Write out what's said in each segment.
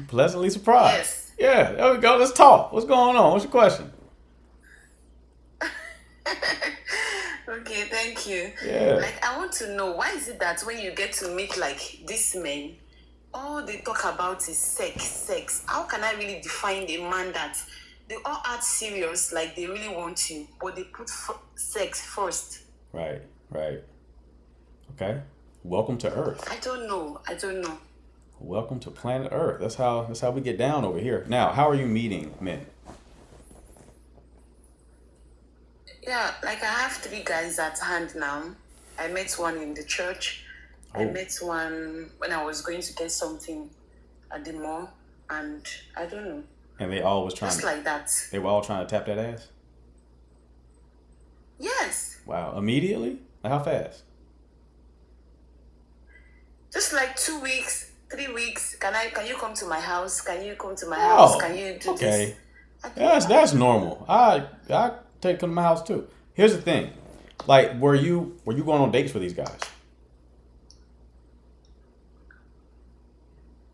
Pleasantly surprised. Yes. Yeah, there we go. Let's talk. What's going on? What's your question? Okay, thank you. Yeah. Like, I want to know why is it that when you get to meet like these men, all they talk about is sex, sex. How can I really define a man that they all act serious, like they really want you, but they put sex first? Right. Right. Okay. Welcome to Earth. I don't know. I don't know. Welcome to planet Earth. That's how we get down over here. Now, how are you meeting men? Yeah, like I have three guys at hand now. I met one in the church. I Oh, met one when I was going to get something at the mall, and I don't know, and they all was trying just to. like that. They were all trying to tap that ass. Yes, Wow. Immediately? Like how fast? just like 2 weeks, 3 weeks. Can you come to my house? Can you come to my house? Can Oh, you do this? okay. I think, That's normal. I take them to my house too. Here's the thing, like, were you going on dates with these guys?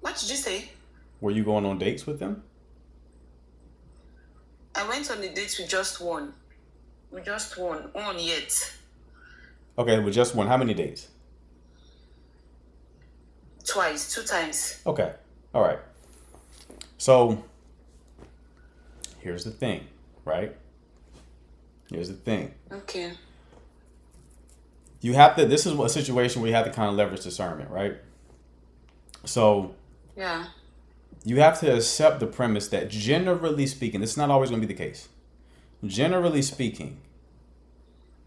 what did you say? Were you going on dates with them? I went on a date with just one. With just one yet. Okay, with just one. How many dates? Twice, 2 times. Okay, all right. So here's the thing, right? Here's the thing. Okay. You have to. This is a situation where you have to kind of leverage discernment, right? So Yeah. you have to accept the premise that generally speaking, this is not always going to be the case. Generally speaking,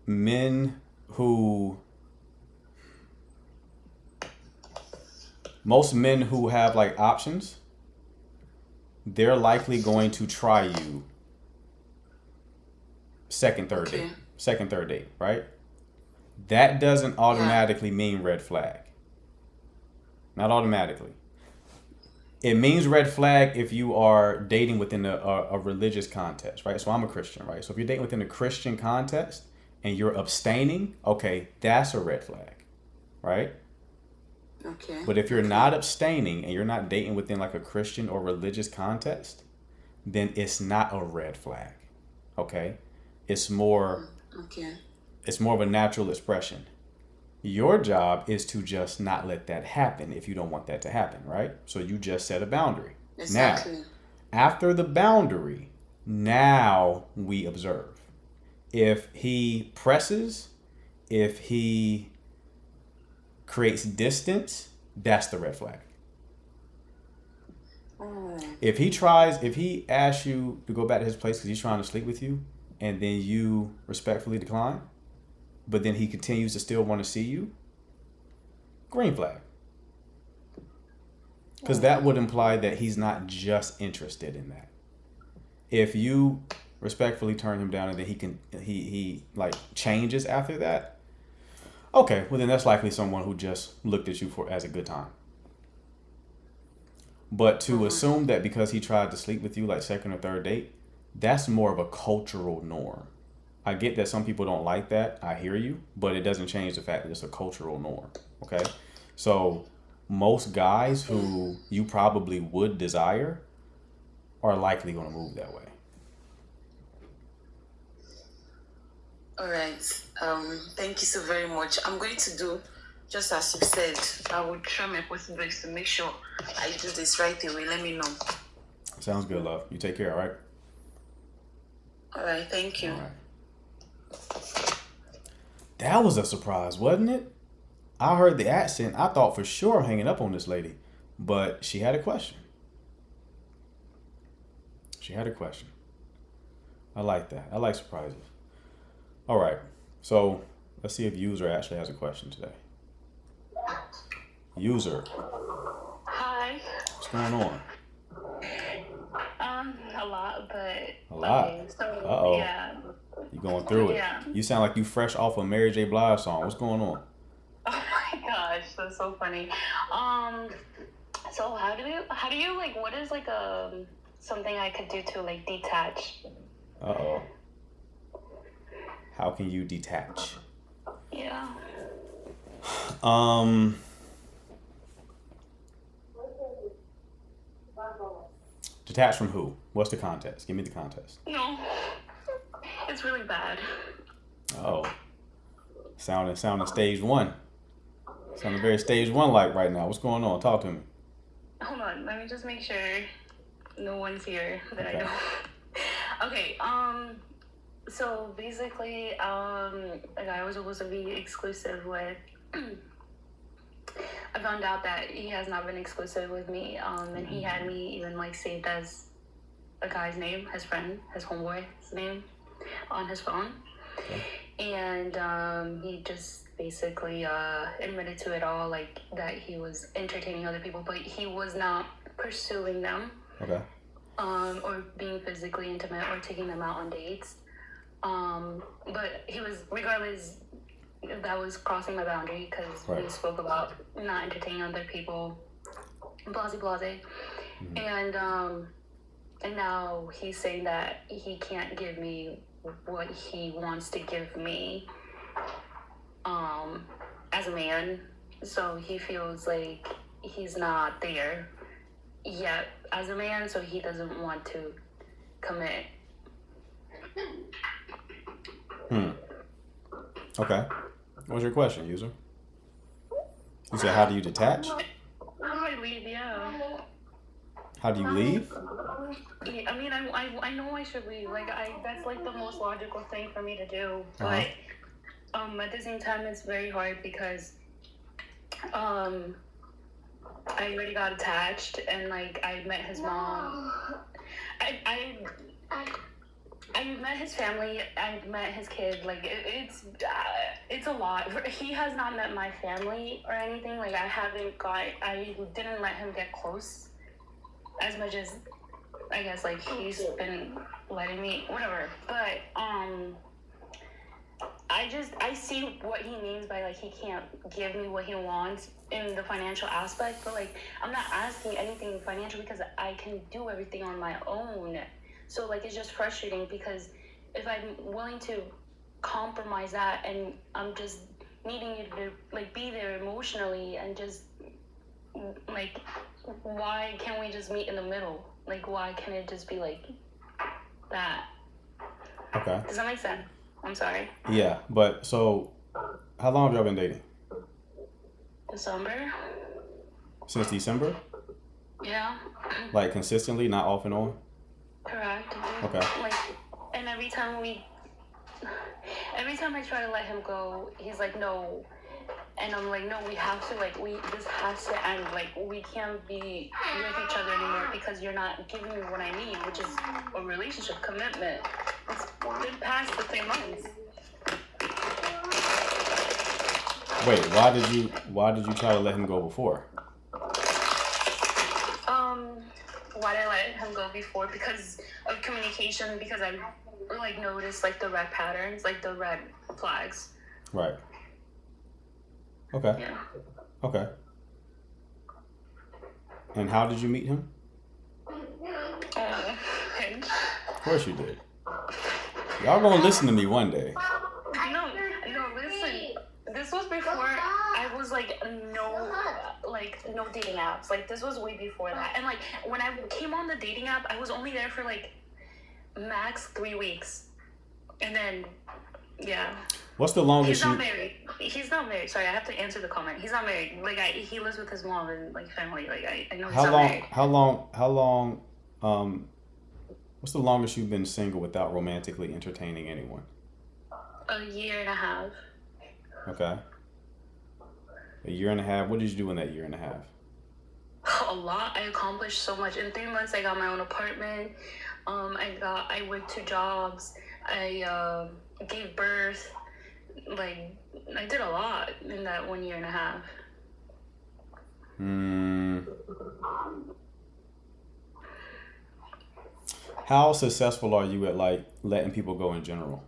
men who most men who have like options, they're likely going to try you second, third date. Okay. Second, third date, right? That doesn't Yeah. automatically mean red flag. Not automatically. It means red flag if you are dating within a religious context, right? So I'm a Christian, right? So if you're dating within a Christian context and you're abstaining, okay, that's a red flag, right? Okay. But if you're Okay. not abstaining and you're not dating within like a Christian or religious context, then it's not a red flag, okay? It's more Okay. it's more of a natural expression. Your job is to just not let that happen if you don't want that to happen, right? So you just set a boundary. Now, Exactly. after the boundary, now we observe. If he presses, if he creates distance, that's the red flag. Oh. If he asks you to go back to his place because he's trying to sleep with you, and then you respectfully decline, but then he continues to still want to see you, green flag. Because that would imply that he's not just interested in that. If you respectfully turn him down and then he like changes after that, okay, well then that's likely someone who just looked at you for as a good time. But to assume that because he tried to sleep with you like second or third date, that's more of a cultural norm. I get that some people don't like that. I hear you, but it doesn't change the fact that it's a cultural norm. Okay? So most guys who you probably would desire are likely going to move that way. All right. Thank you so very much. I'm going to do just as you said. I will try my possible best to make sure I do this right away. Let me know. Sounds good, love. You take care, all right? All right. Thank All you. right. That was a surprise, wasn't it? I heard the accent. I thought for sure I'm hanging up on this lady, but she had a question. She had a question. I like that. I like surprises. All right. So let's see if user actually has a question today. User, Hi. what's going on? A lot, but A lot. okay. So Uh-oh. yeah, You going through it. yeah. You sound like you fresh off a Mary J. Blige song. What's going on? Oh my gosh, that's so funny. Um, so how do you like? What is like something I could do to like detach? Uh-oh. How can you detach? Yeah. Um, Detached from who? What's the context? Give me the context. No, it's really bad. Oh, sounding stage one. Sounding very stage one like right now. What's going on? Talk to me. Hold on, let me just make sure no one's here that Okay. I know. Okay, so basically, a guy I was supposed to be exclusive with, I found out that he has not been exclusive with me, and he had me even like saved as a guy's name, his friend, his homeboy's name on his phone. Okay. And he just basically admitted to it all, like that he was entertaining other people, but he was not pursuing them, Okay. or being physically intimate or taking them out on dates. But he was, regardless, that was crossing my boundary because we Right. spoke about not entertaining other people, blase blase. And now he's saying that he can't give me what he wants to give me as a man. So he feels like he's not there yet as a man, so he doesn't want to commit. Okay. What's your question, user? You said, how do you detach? How do I leave? Yeah. How do you leave? I mean, I know I should leave. Like, that's like the most logical thing for me to do. Uh-huh. But at the same time, it's very hard because I already got attached, and like I met his mom. I met his family. I met his kid. Like it's a lot. He has not met my family or anything. Like I didn't let him get close as much as I guess like he's been letting me, whatever. But I see what he means by like he can't give me what he wants in the financial aspect, but like I'm not asking anything financial because I can do everything on my own. So like it's just frustrating because if I'm willing to compromise that and I'm just needing you to like be there emotionally and just like why can't we just meet in the middle? Like why can't it just be like that? Okay. Does that make sense? I'm sorry. Yeah, but so how long have y'all been dating? December? Since December? Yeah. Like consistently, not off and on? Correct. Okay. Like, and every time I try to let him go, he's like, no. And I'm like, no, we have to, like, this has to end. Like, we can't be with each other anymore because you're not giving me what I need, which is a relationship commitment. It's been past the 3 months. Wait, why did you try to let him go before? Why did I let him go before? Because of communication, because I, like, noticed, like, the red patterns, like, the red flags. Right. Okay. Yeah. Okay. And how did you meet him? Hinge. Of course you did. Y'all gonna listen to me one day. No, listen. This was before I was like no dating apps. Like this was way before that. And like when I came on the dating app, I was only there for like max 3 weeks, and then yeah. What's the longest He's not you? married. He's not married. Sorry, I have to answer the comment. He's not married. Like he lives with his mom and like family. Like I know he's How not long? married. How long? What's the longest you've been single without romantically entertaining anyone? A year and a half. Okay. A year and a half. What did you do in that year and a half? A lot. I accomplished so much. In 3 months, I got my own apartment. I worked 2 jobs. I gave birth. Like, I did a lot in that 1 year and a half. How successful are you at like letting people go in general?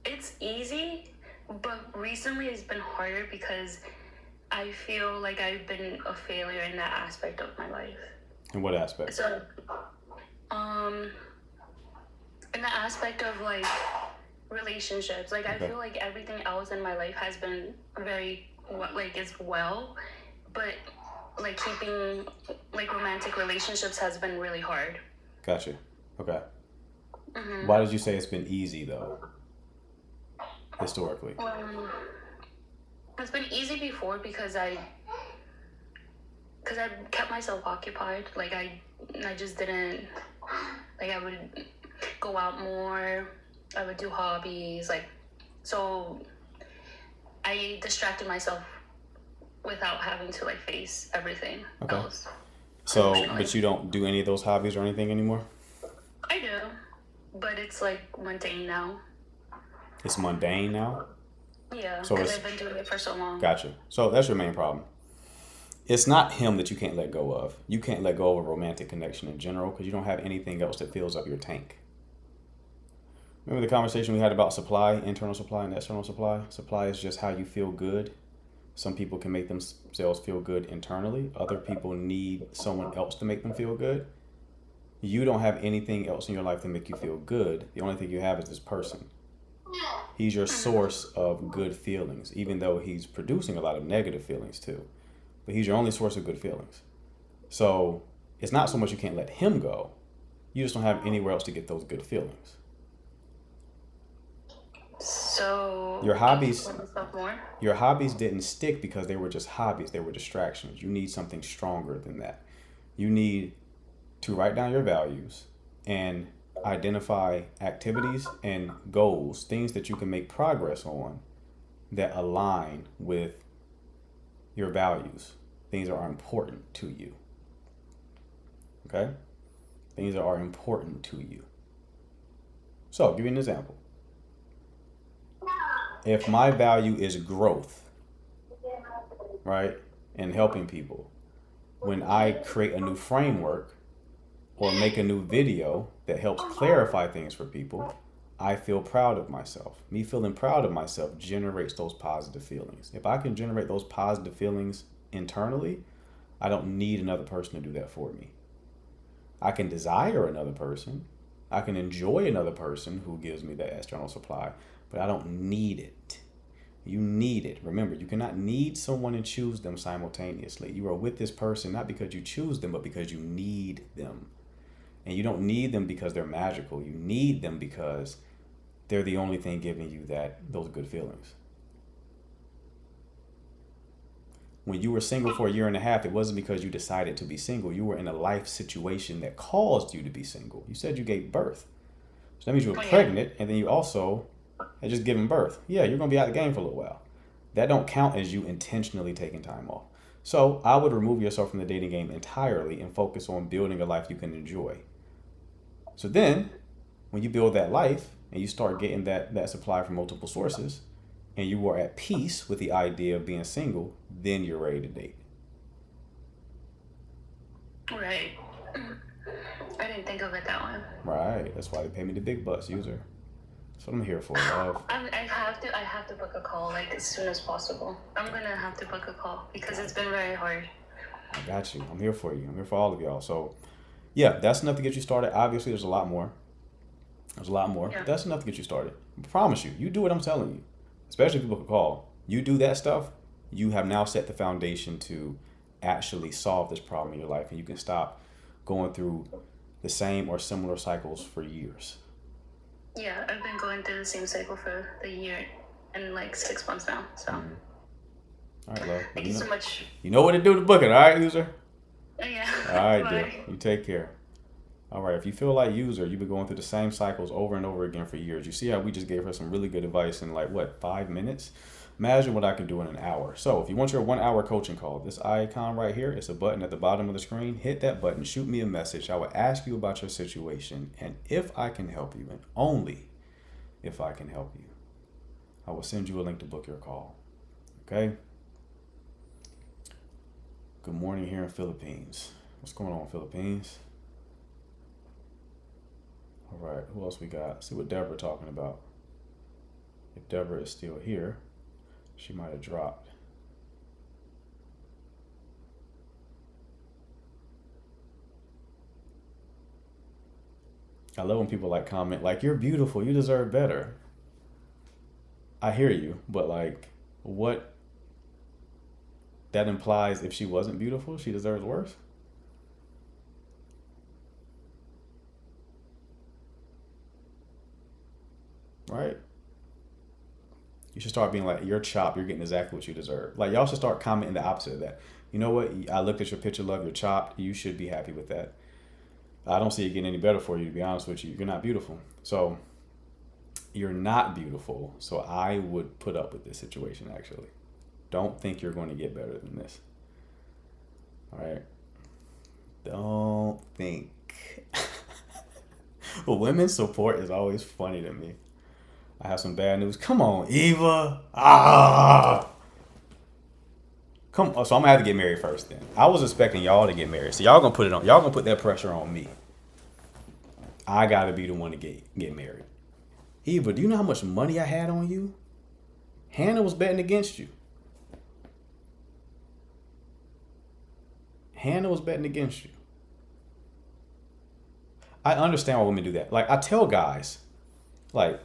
It's easy, but recently it's been harder because I feel like I've been a failure in that aspect of my life. In what aspect? So, in the aspect of like relationships, like I Okay. feel like everything else in my life has been very like is well, but like keeping like romantic relationships has been really hard. Gotcha. Okay. Why did you say it's been easy though? Historically. It's been easy before because I kept myself occupied. Like I just didn't, like I would go out more. I would do hobbies, like, so I distracted myself without having to like face everything Okay. else. So, Emotionally. but you don't do any of those hobbies or anything anymore? I do, but it's like mundane now. It's mundane now? Yeah, So because it's- I've been doing it for so long. Gotcha. So that's your main problem. It's not him that you can't let go of. You can't let go of a romantic connection in general because you don't have anything else that fills up your tank. Remember the conversation we had about supply, internal supply and external supply? Supply is just how you feel good. Some people can make themselves feel good internally. Other people need someone else to make them feel good. You don't have anything else in your life to make you feel good. The only thing you have is this person. He's your source of good feelings, even though he's producing a lot of negative feelings too. But he's your only source of good feelings. So it's not so much you can't let him go. You just don't have anywhere else to get those good feelings. So Your hobbies- explain stuff more. Your hobbies didn't stick because they were just hobbies. They were distractions. You need something stronger than that. You need to write down your values and identify activities and goals, things that you can make progress on that align with your values, things that are important to you. Okay? Things that are important to you. So, I'll give you an example. If my value is growth, right, and helping people, when I create a new framework or make a new video that helps clarify things for people, I feel proud of myself. Me feeling proud of myself generates those positive feelings. If I can generate those positive feelings internally, I don't need another person to do that for me. I can desire another person. I can enjoy another person who gives me that external supply, but I don't need it. You need it. Remember, you cannot need someone and choose them simultaneously. You are with this person not because you choose them, but because you need them. And you don't need them because they're magical. You need them because they're the only thing giving you those good feelings. When you were single for a year and a half, it wasn't because you decided to be single. You were in a life situation that caused you to be single. You said you gave birth. So that means you were pregnant, and then you also had just given birth. Yeah, you're going to be out of the game for a little while. That don't count as you intentionally taking time off. So I would remove yourself from the dating game entirely and focus on building a life you can enjoy. So then, when you build that life and you start getting that supply from multiple sources, and you are at peace with the idea of being single, then you're ready to date. Right. I didn't think of it that way. Right. That's why they pay me the big bucks, user. That's what I'm here for, love. I have to book a call like as soon as possible. I'm gonna have to book a call because it's been very hard. I got you. I'm here for you. I'm here for all of y'all. So, yeah, that's enough to get you started. Obviously, there's a lot more. Yeah. But that's enough to get you started. I promise you. You do what I'm telling you. Especially if you book a call. You do that stuff, you have now set the foundation to actually solve this problem in your life. And you can stop going through the same or similar cycles for years. Yeah, I've been going through the same cycle for the year and like 6 months now. So All right, love. thank you so much. You know what to do to book it, all right, user? Yeah. All right, Bye. dear. You take care. All right, if you feel like user, you've been going through the same cycles over and over again for years. You see how we just gave her some really good advice in 5 minutes? Imagine what I can do in an hour. So if you want your 1 hour coaching call, this icon right here, it's a button at the bottom of the screen. Hit that button, shoot me a message. I will ask you about your situation, and if I can help you, and only if I can help you, I will send you a link to book your call. Okay? Good morning here in Philippines. What's going on, Philippines? All right, who else we got? Let's see what Deborah talking about. If Deborah is still here, she might have dropped. I love when people comment you're beautiful, you deserve better. I hear you, but what that implies if she wasn't beautiful, she deserves worse. Right? You should start being like, you're chopped, you're getting exactly what you deserve. Like, y'all should start commenting the opposite of that. You know what? I looked at your picture, love, you're chopped. You should be happy with that. I don't see it getting any better for you, to be honest with you. You're not beautiful. So, you're not beautiful. So, I would put up with this situation, actually. Don't think you're going to get better than this. All right? Don't think. Well, women's support is always funny to me. I have some bad news. Come on, Eva. Come on. So I'm gonna have to get married first then. I was expecting y'all to get married. So y'all gonna put that pressure on me. I gotta be the one to get married. Eva, do you know how much money I had on you? Hannah was betting against you. Hannah was betting against you. I understand why women do that. Like, I tell guys, like,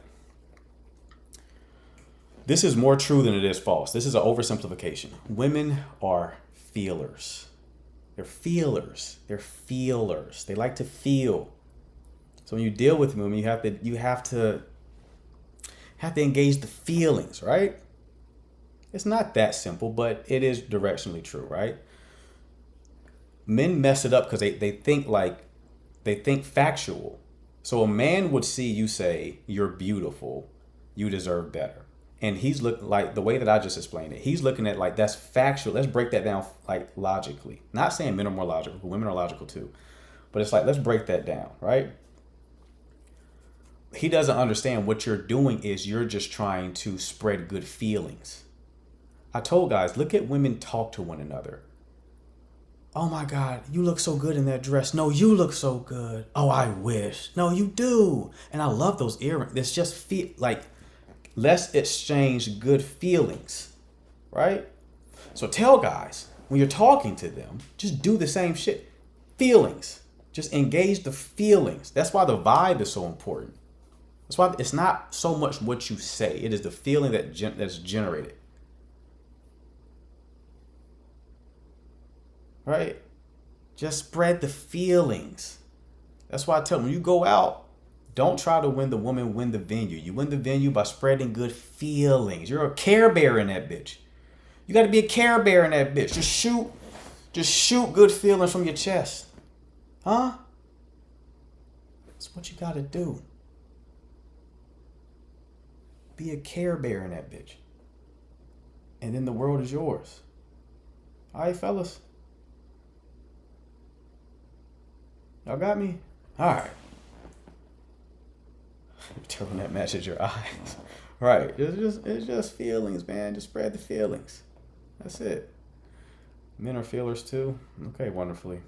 this is more true than it is false. This is an oversimplification. Women are feelers. They're feelers. They're feelers. They like to feel. So when you deal with women, you have to engage the feelings, right? It's not that simple, but it is directionally true, right? Men mess it up because they think factual. So a man would see you say, you're beautiful, you deserve better. And he's looking like the way that I just explained it. He's looking at like, that's factual. Let's break that down like logically. Not saying men are more logical, women are logical too. But it's like, let's break that down, right? He doesn't understand what you're doing is you're just trying to spread good feelings. I told guys, look at women talk to one another. Oh my God, you look so good in that dress. No, you look so good. Oh, I wish. No, you do. And I love those earrings. It's just like, let's exchange good feelings, right? So tell guys, when you're talking to them, just do the same shit. Feelings. Just engage the feelings. That's why the vibe is so important. That's why it's not so much what you say. It is the feeling that's generated. Right? Just spread the feelings. That's why I tell them, when you go out, don't try to win the woman, win the venue. You win the venue by spreading good feelings. You're a Care Bear in that bitch. You got to be a Care Bear in that bitch. Just shoot good feelings from your chest. Huh? That's what you got to do. Be a Care Bear in that bitch. And then the world is yours. All right, fellas. Y'all got me? All right. Turn that matches your eyes. Right. It's just feelings, man. Just spread the feelings. That's it. Men are feelers too. Okay, wonderfully.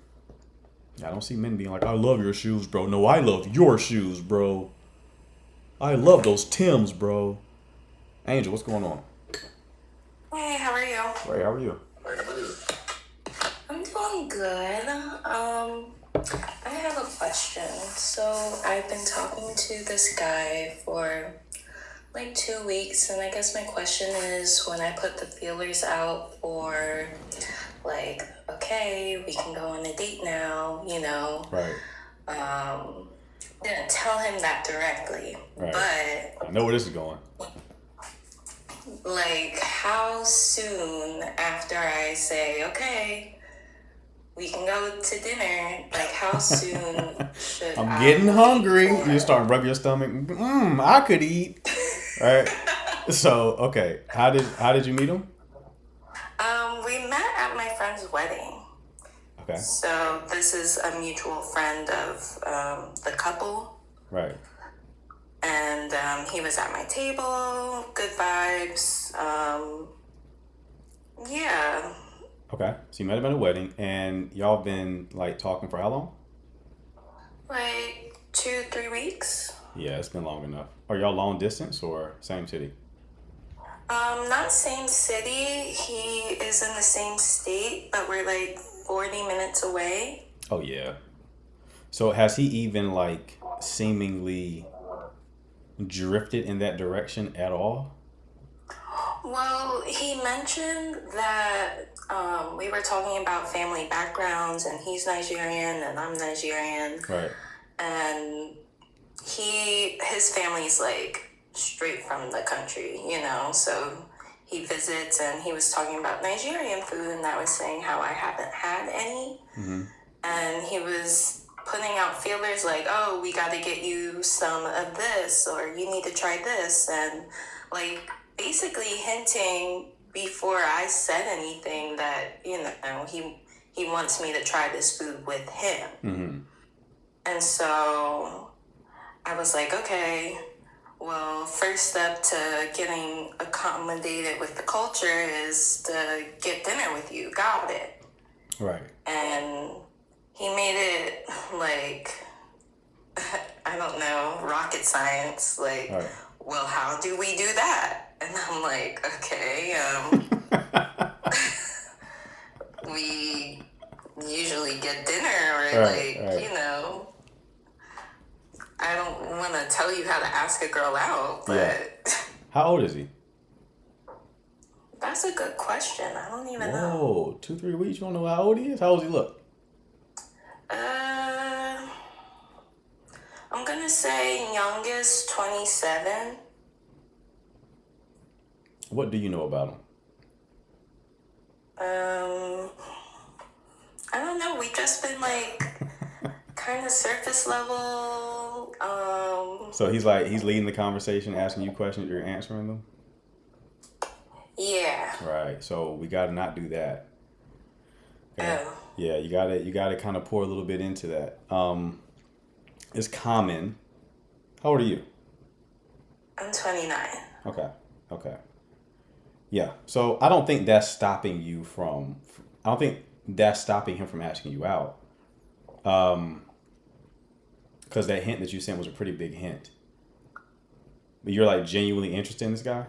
I don't see men being like, I love your shoes, bro. No, I love your shoes, bro. I love those Timbs, bro. Angel, what's going on? Hey, how are you? Ray, how are you? I'm doing good. I have a question. So I've been talking to this guy for like 2 weeks, and I guess my question is, when I put the feelers out for like, okay, we can go on a date now, you know. Right. Didn't tell him that directly. Right. But I know where this is going. like, how soon after I say, okay, we can go to dinner, like how soon should I'm getting hungry. You start rubbing your stomach. I could eat. Right. So, okay. How did you meet him? We met at my friend's wedding. Okay. So this is a mutual friend of the couple. Right. And he was at my table. Good vibes. Yeah. Okay. So you met him at a wedding, and y'all been like talking for how long? Like 2-3 weeks. Yeah, it's been long enough. Are y'all long distance or same city? Not same city. He is in the same state, but we're like 40 minutes away. Oh yeah. So has he even like seemingly drifted in that direction at all? Well, he mentioned that we were talking about family backgrounds, and he's Nigerian and I'm Nigerian, Right. and his family's like straight from the country, so he visits, and he was talking about Nigerian food, and I was saying how I haven't had any, and he was putting out feelers like, oh, we got to get you some of this, or you need to try this, and like basically hinting before I said anything that he wants me to try this food with him. And so I was like, okay, well, first step to getting accommodated with the culture is to get dinner with you. Got it. Right. And he made it like, I don't know, rocket science. Like, Right. well, how do we do that? And I'm like, okay, we usually get dinner, or Right, right. I don't want to tell you how to ask a girl out, but Yeah. How old is he? that's a good question. I don't even know. Whoa, 2-3 weeks. You don't know how old he is? How old does he look? I'm gonna say youngest 27. What do you know about him? I don't know. We just been like kind of surface level. So he's leading the conversation, asking you questions, you're answering them? Yeah. Right. So we gotta not do that. Okay. Oh. Yeah, you gotta kind of pour a little bit into that. It's common. How old are you? I'm 29. Okay. Yeah. So I don't think that's stopping you from. I don't think that's stopping him from asking you out. Because that hint that you sent was a pretty big hint. But you're like genuinely interested in this guy?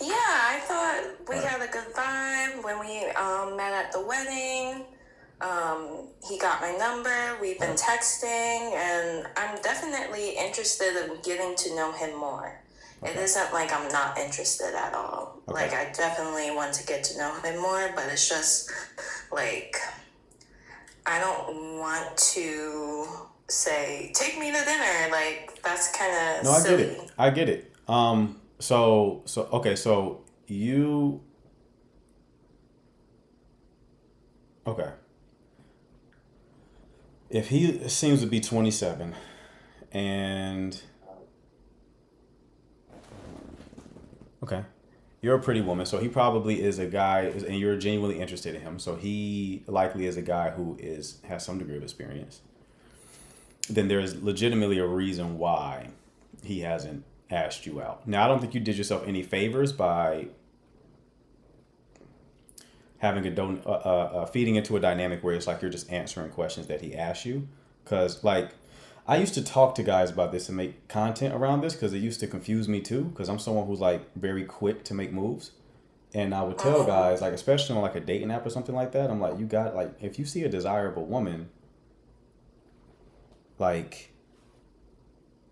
Yeah, I thought we Right. had a good vibe when we met at the wedding. He got my number. We've been texting, and I'm definitely interested in getting to know him more. It isn't like I'm not interested at all. Okay. Like, I definitely want to get to know him more, but it's just like, I don't want to say, take me to dinner. Like, that's kind of No, I silly. get it. I get it. So okay, so you. Okay. If he seems to be 27 and okay, you're a pretty woman, so he probably is a guy, and you're genuinely interested in him. So he likely is a guy who has some degree of experience. Then there is legitimately a reason why he hasn't asked you out. Now, I don't think you did yourself any favors by having feeding into a dynamic where it's like you're just answering questions that he asked you. Because like I used to talk to guys about this and make content around this because it used to confuse me too. Because I'm someone who's like very quick to make moves, and I would tell guys, like especially on like a dating app or something like that, I'm like, you got like if you see a desirable woman, like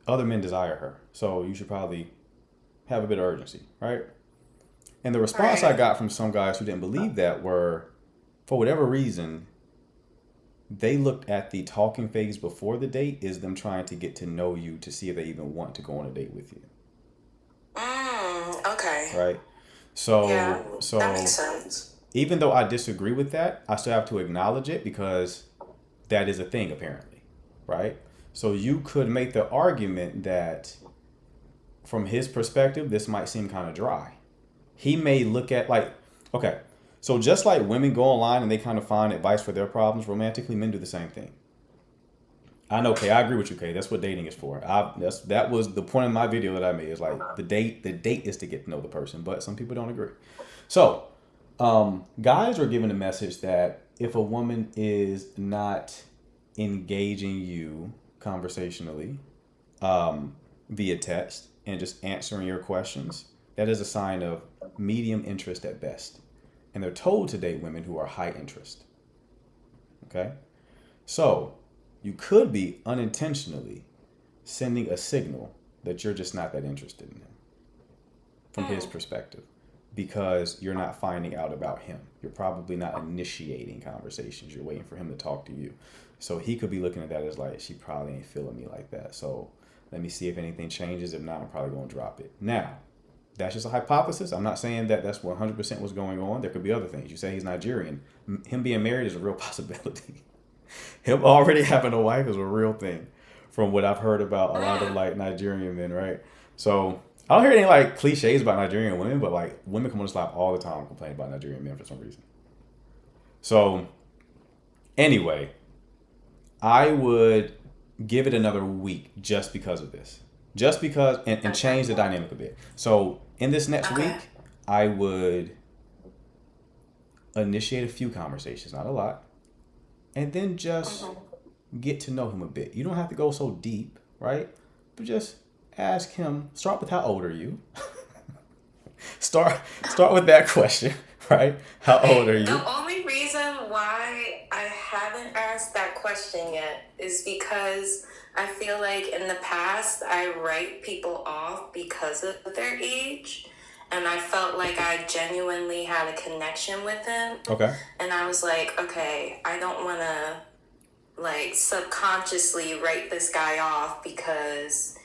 other men desire her, so you should probably have a bit of urgency, right? And the response I got from some guys who didn't believe that were, for whatever reason, they looked at the talking phase before the date as them trying to get to know you to see if they even want to go on a date with you. Okay. Right? So, Yeah, that makes sense. even though I disagree with that, I still have to acknowledge it because that is a thing apparently, right? So you could make the argument that from his perspective, this might seem kind of dry. He may look at like, okay, so just like women go online and they kind of find advice for their problems romantically, men do the same thing. I know, Kay, I agree with you, Kay. That's what dating is for. That was the point of my video that I made. Is like the date is to get to know the person, but some people don't agree. So, guys are given a message that if a woman is not engaging you conversationally via text and just answering your questions, that is a sign of medium interest at best. And they're told to date women who are high interest. Okay? So, you could be unintentionally sending a signal that you're just not that interested in him from his perspective. because you're not finding out about him. You're probably not initiating conversations. You're waiting for him to talk to you. So he could be looking at that as like, she probably ain't feeling me like that. So let me see if anything changes. If not, I'm probably going to drop it. Now, that's just a hypothesis. I'm not saying that that's 100% what's going on. There could be other things. You say he's Nigerian. Him being married is a real possibility. Him already having a wife is a real thing from what I've heard about a lot of like Nigerian men, right? So I don't hear any like cliches about Nigerian women, but like women come on the slap all the time complaining about Nigerian men for some reason. So anyway, I would give it another week just because of this. Just because, and change the dynamic a bit. So in this next week, I would initiate a few conversations, not a lot, and then just get to know him a bit. You don't have to go so deep, right? But just ask him. Start with how old are you? Start with that question, right? How old are you? The only reason why I haven't asked that question yet is because I feel like in the past I write people off because of their age, and I felt like I genuinely had a connection with him. Okay. And I was like, okay, I don't want to like subconsciously write this guy off because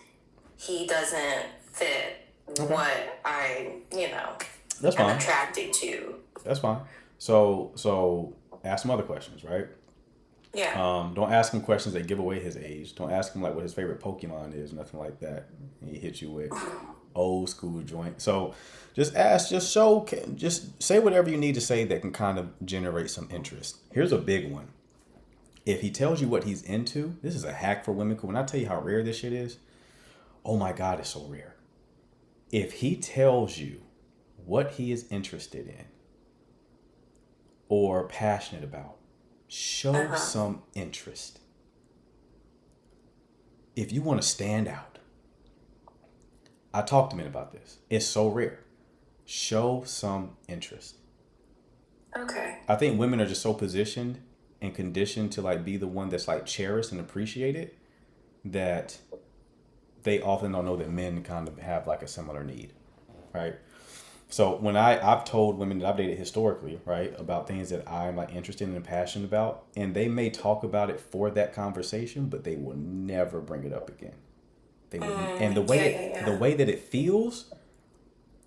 he doesn't fit what I, That's am fine. attracted to. That's fine. So ask some other questions, right? Yeah. Don't ask him questions that give away his age. Don't ask him like what his favorite Pokemon is, nothing like that. He hits you with old school joint. So just ask, just say whatever you need to say that can kind of generate some interest. Here's a big one. If he tells you what he's into, this is a hack for women. When I tell you how rare this shit is, oh my God, it's so rare. If he tells you what he is interested in or passionate about, show some interest. If you want to stand out, I talked to men about this. It's so rare. Show some interest. Okay. I think women are just so positioned and conditioned to like be the one that's like cherished and appreciated that they often don't know that men kind of have like a similar need, right? So when I've told women that I've dated historically, right, about things that I'm like interested in and passionate about, and they may talk about it for that conversation, but they will never bring it up again. They will, and the way that it feels,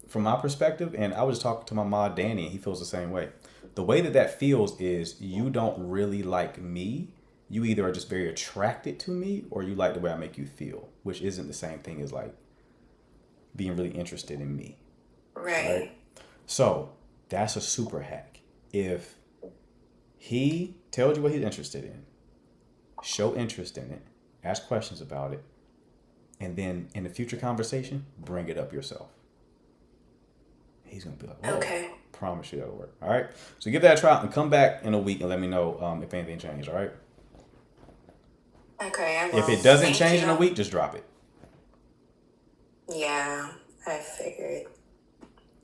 from my perspective, and I was talking to my mod Danny, and he feels the same way. The way that feels is you don't really like me. You either are just very attracted to me, or you like the way I make you feel, which isn't the same thing as like being really interested in me. Right. So that's a super hack. If he tells you what he's interested in, show interest in it, ask questions about it, and then in the future conversation, bring it up yourself. He's going to be like, whoa, Okay. promise you that'll work. All right. So give that a try and come back in a week and let me know if anything changed. All right. Okay. I will. If it doesn't Thank change in you. a week, just drop it. Yeah, I figured.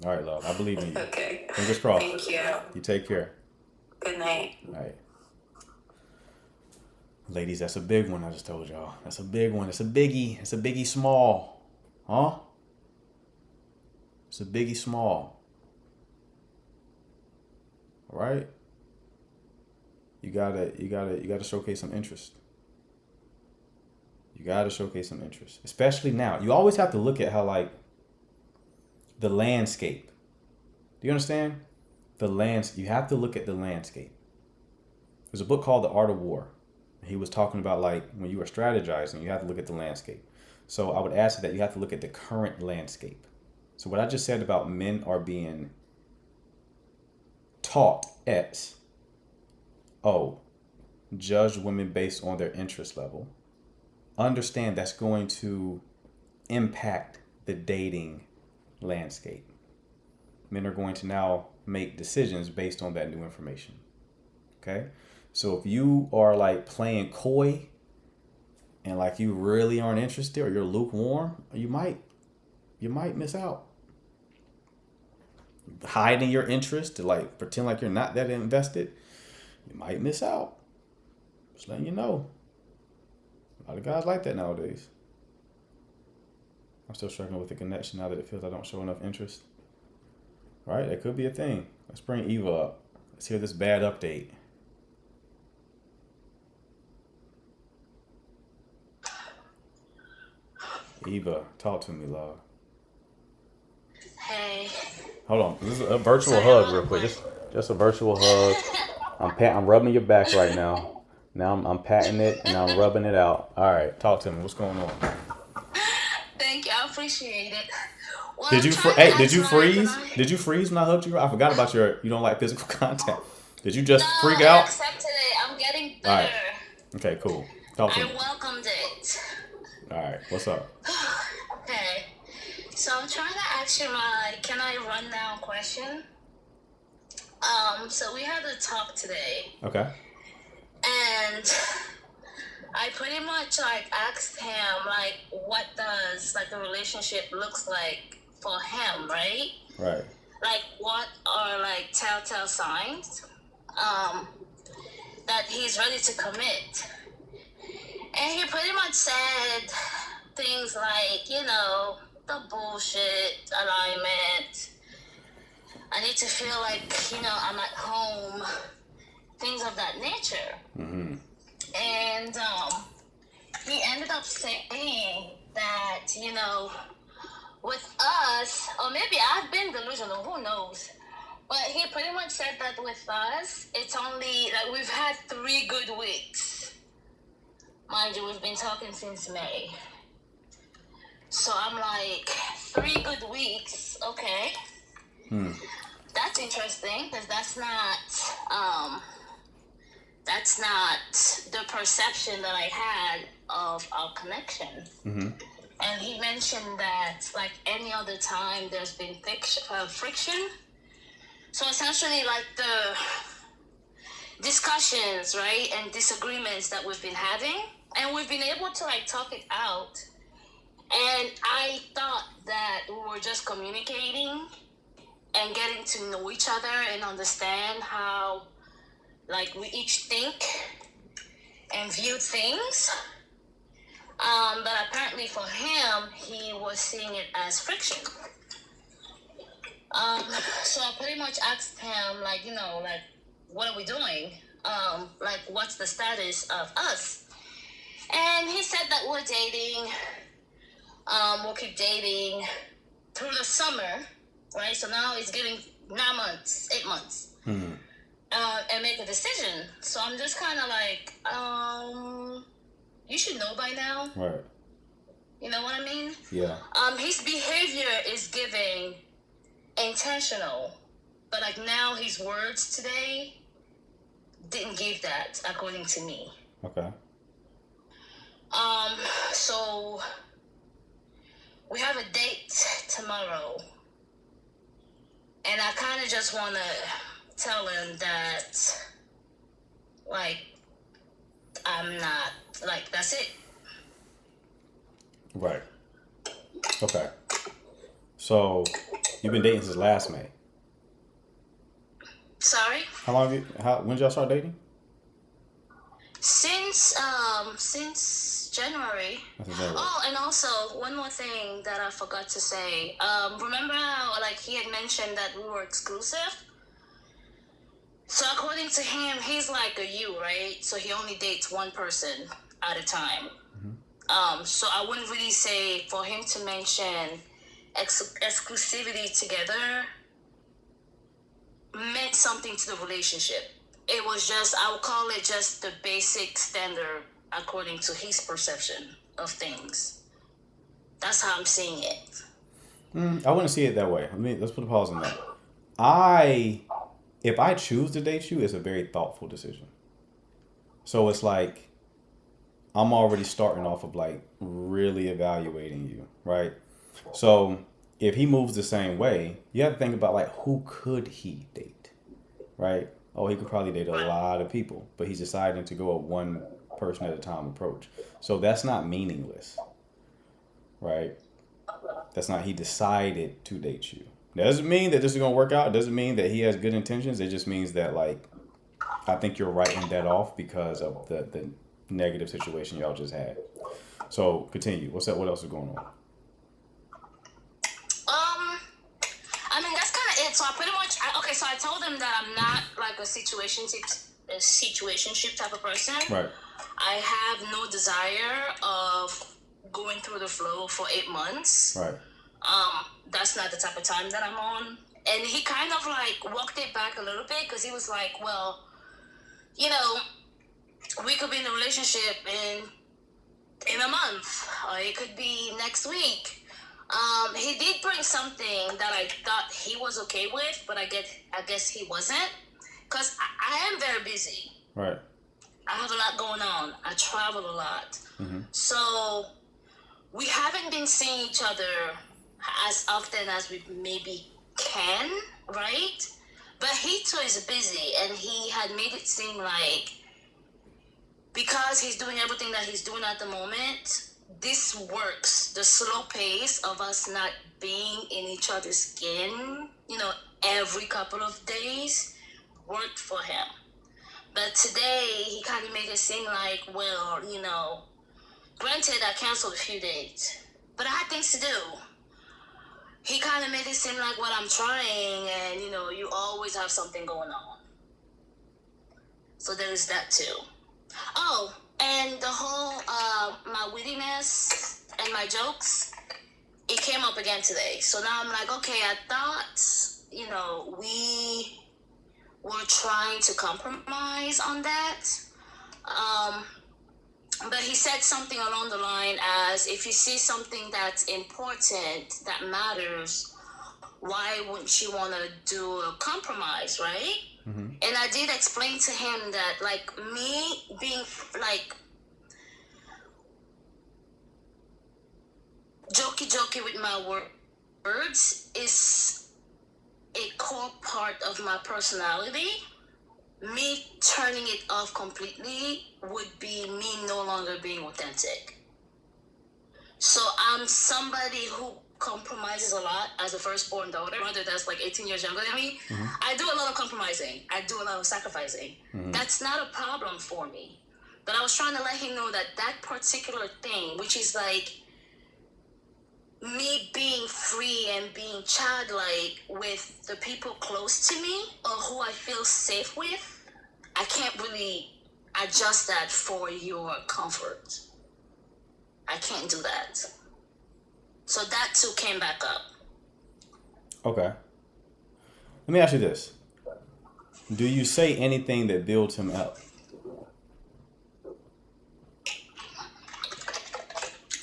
All right, love. I believe in you. Okay. Fingers crossed. Thank you. You take care. Good night. All right. Ladies, that's a big one. I just told y'all. That's a big one. It's a biggie. It's a biggie small. Huh? It's a biggie small. All right? You gotta showcase some interest. You gotta showcase some interest. Especially now. You always have to look at how like the landscape. Do you understand? You have to look at the landscape. There's a book called The Art of War. He was talking about like when you are strategizing, you have to look at the landscape. So I would ask that you have to look at the current landscape. So what I just said about men are being taught at, judge women based on their interest level. Understand that's going to impact the dating landscape. Men are going to now make decisions based on that new information. Okay? So if you are like playing coy and like you really aren't interested or you're lukewarm, you might miss out. Hiding your interest to like pretend like you're not that invested, you might miss out. Just letting you know. A lot of guys like that nowadays. I'm still struggling with the connection now that it feels I don't show enough interest. Right? That could be a thing. Let's bring Eva up. Let's hear this bad update. Eva, talk to me, love. Hey. Hold on. This is a virtual Sorry, hug, I'm real quick. like- Just a virtual hug. I'm rubbing your back right now. Now I'm patting it and I'm rubbing it out. All right, talk to me. What's going on? Thank you. I appreciate it. Well, Did I'm you trying to hey? Did ask you my- freeze? can I- Did you freeze when I hugged you? I forgot about you don't like physical contact. Did you just No, freak I out? accepted it. I'm getting All right. better. Okay, cool. Talk to I me. welcomed it. All right, what's up? Okay. So I'm trying to ask you can I run down question? So we had a talk today, Okay. and I pretty much asked him what does the relationship looks like for him, right? Right. What are telltale signs that he's ready to commit? And he pretty much said things the bullshit alignment. I need to feel I'm at home, things of that nature. Mm-hmm. And he ended up saying that, with us, or maybe I've been delusional, who knows? But he pretty much said that with us, it's only we've had 3 good weeks. Mind you, we've been talking since May. So I'm 3 good weeks, okay. That's interesting because that's not the perception that I had of our connection. Mm-hmm. And he mentioned that any other time there's been friction. So essentially the discussions, right, and disagreements that we've been having, and we've been able to talk it out. And I thought that we were just communicating and getting to know each other and understand how we each think and view things. But apparently for him, he was seeing it as friction. So I pretty much asked him, what are we doing? What's the status of us? And he said that we're dating. We'll keep dating through the summer, right? So now it's giving 9 months, 8 months. Mm-hmm. And make a decision. So I'm just kind of you should know by now. Right. You know what I mean? Yeah. His behavior is giving intentional, but now his words today didn't give that, according to me. Okay. So we have a date tomorrow, and I kind of just want to tell him that, I'm not, that's it. Right. Okay. So you've been dating since last May. Sorry? How long have you? When did y'all start dating? Since January. That's in January. Oh, and also one more thing that I forgot to say. Remember how he had mentioned that we were exclusive? So according to him, he's like a you, right? So he only dates one person at a time. Mm-hmm. So I wouldn't really say for him to mention exclusivity together meant something to the relationship. It was just, I would call it just the basic standard according to his perception of things. That's how I'm seeing it. I wouldn't see it that way. Let's put a pause on that. If I choose to date you, it's a very thoughtful decision. So it's I'm already starting off of really evaluating you, right? So if he moves the same way, you have to think about who could he date, right? Oh, he could probably date a lot of people, but he's deciding to go a one person at a time approach. So that's not meaningless, right? That's not, he decided to date you. That doesn't mean that this is going to work out. It doesn't mean that he has good intentions. It just means that I think you're writing that off because of the negative situation y'all just had. So continue. What's up? What else is going on? That's kind of it. So I I told him that I'm not like a situationship type of person. Right. I have no desire of going through the flow for 8 months. Right. That's not the type of time that I'm on. And he kind of like walked it back a little bit because he was like, well, you know, we could be in a relationship in a month, or it could be next week. He did bring something that I thought he was okay with, but I guess he wasn't, because I am very busy. Right. I have a lot going on. I travel a lot. So we haven't been seeing each other as often as we maybe can, right? But he too is busy, and he had made it seem like because he's doing everything that he's doing at the moment, this works. The slow pace of us not being in each other's skin, you know, every couple of days worked for him. But today, he kind of made it seem like, well, you know, granted, I canceled a few dates, but I had things to do. He kind of made it seem like, well, I'm trying, and, you know, you always have something going on. So there is that, too. Oh, and the whole, my wittiness and my jokes, it came up again today. So now I'm like, okay, I thought, you know, we were trying to compromise on that. But he said something along the line as, if you see something that's important, that matters, why wouldn't you want to do a compromise, right? And I did explain to him that, like, me being, like, jokey with my words is a core part of my personality. Me turning it off completely would be me no longer being authentic. So I'm somebody who compromises a lot as a firstborn daughter, mother that's like 18 years younger than me. I do a lot of compromising. I do a lot of sacrificing. That's not a problem for me. But I was trying to let him know that that particular thing, which is like me being free and being childlike with the people close to me or who I feel safe with, I can't really adjust that for your comfort. I can't do that. So that too came back up. Okay. Let me ask you this. Do you say anything that builds him up?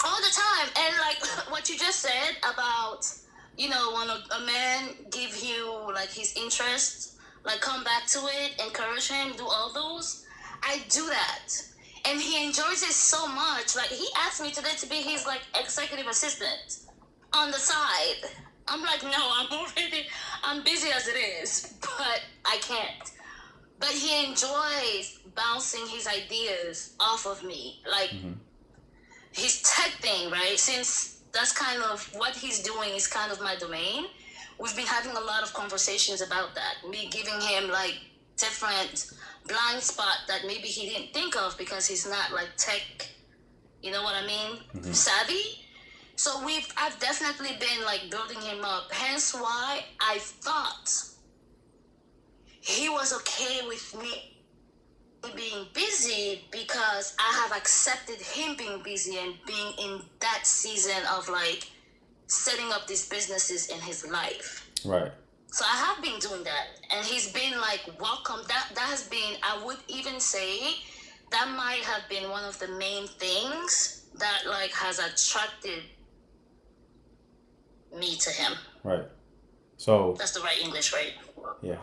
All the time. And like what you just said about, you know, when a man give you like his interest, like come back to it, encourage him, do all those, I do that. And he enjoys it so much. Like, he asked me today to be his, like, executive assistant on the side. I'm like, no, I'm busy as it is, but I can't. But he enjoys bouncing his ideas off of me. Like, his tech thing, right? Since that's kind of what he's doing is kind of my domain, we've been having a lot of conversations about that. Me giving him, like, different blind spot that maybe he didn't think of because he's not like tech, you know what I mean, savvy. So I've definitely been like building him up. Hence why I thought he was okay with me being busy, because I have accepted him being busy and being in that season of like setting up these businesses in his life. Right. So I have been doing that, and he's been like, welcome. That has been, I would even say, that might have been one of the main things that like has attracted me to him. Right. So that's the right English, right? Yeah.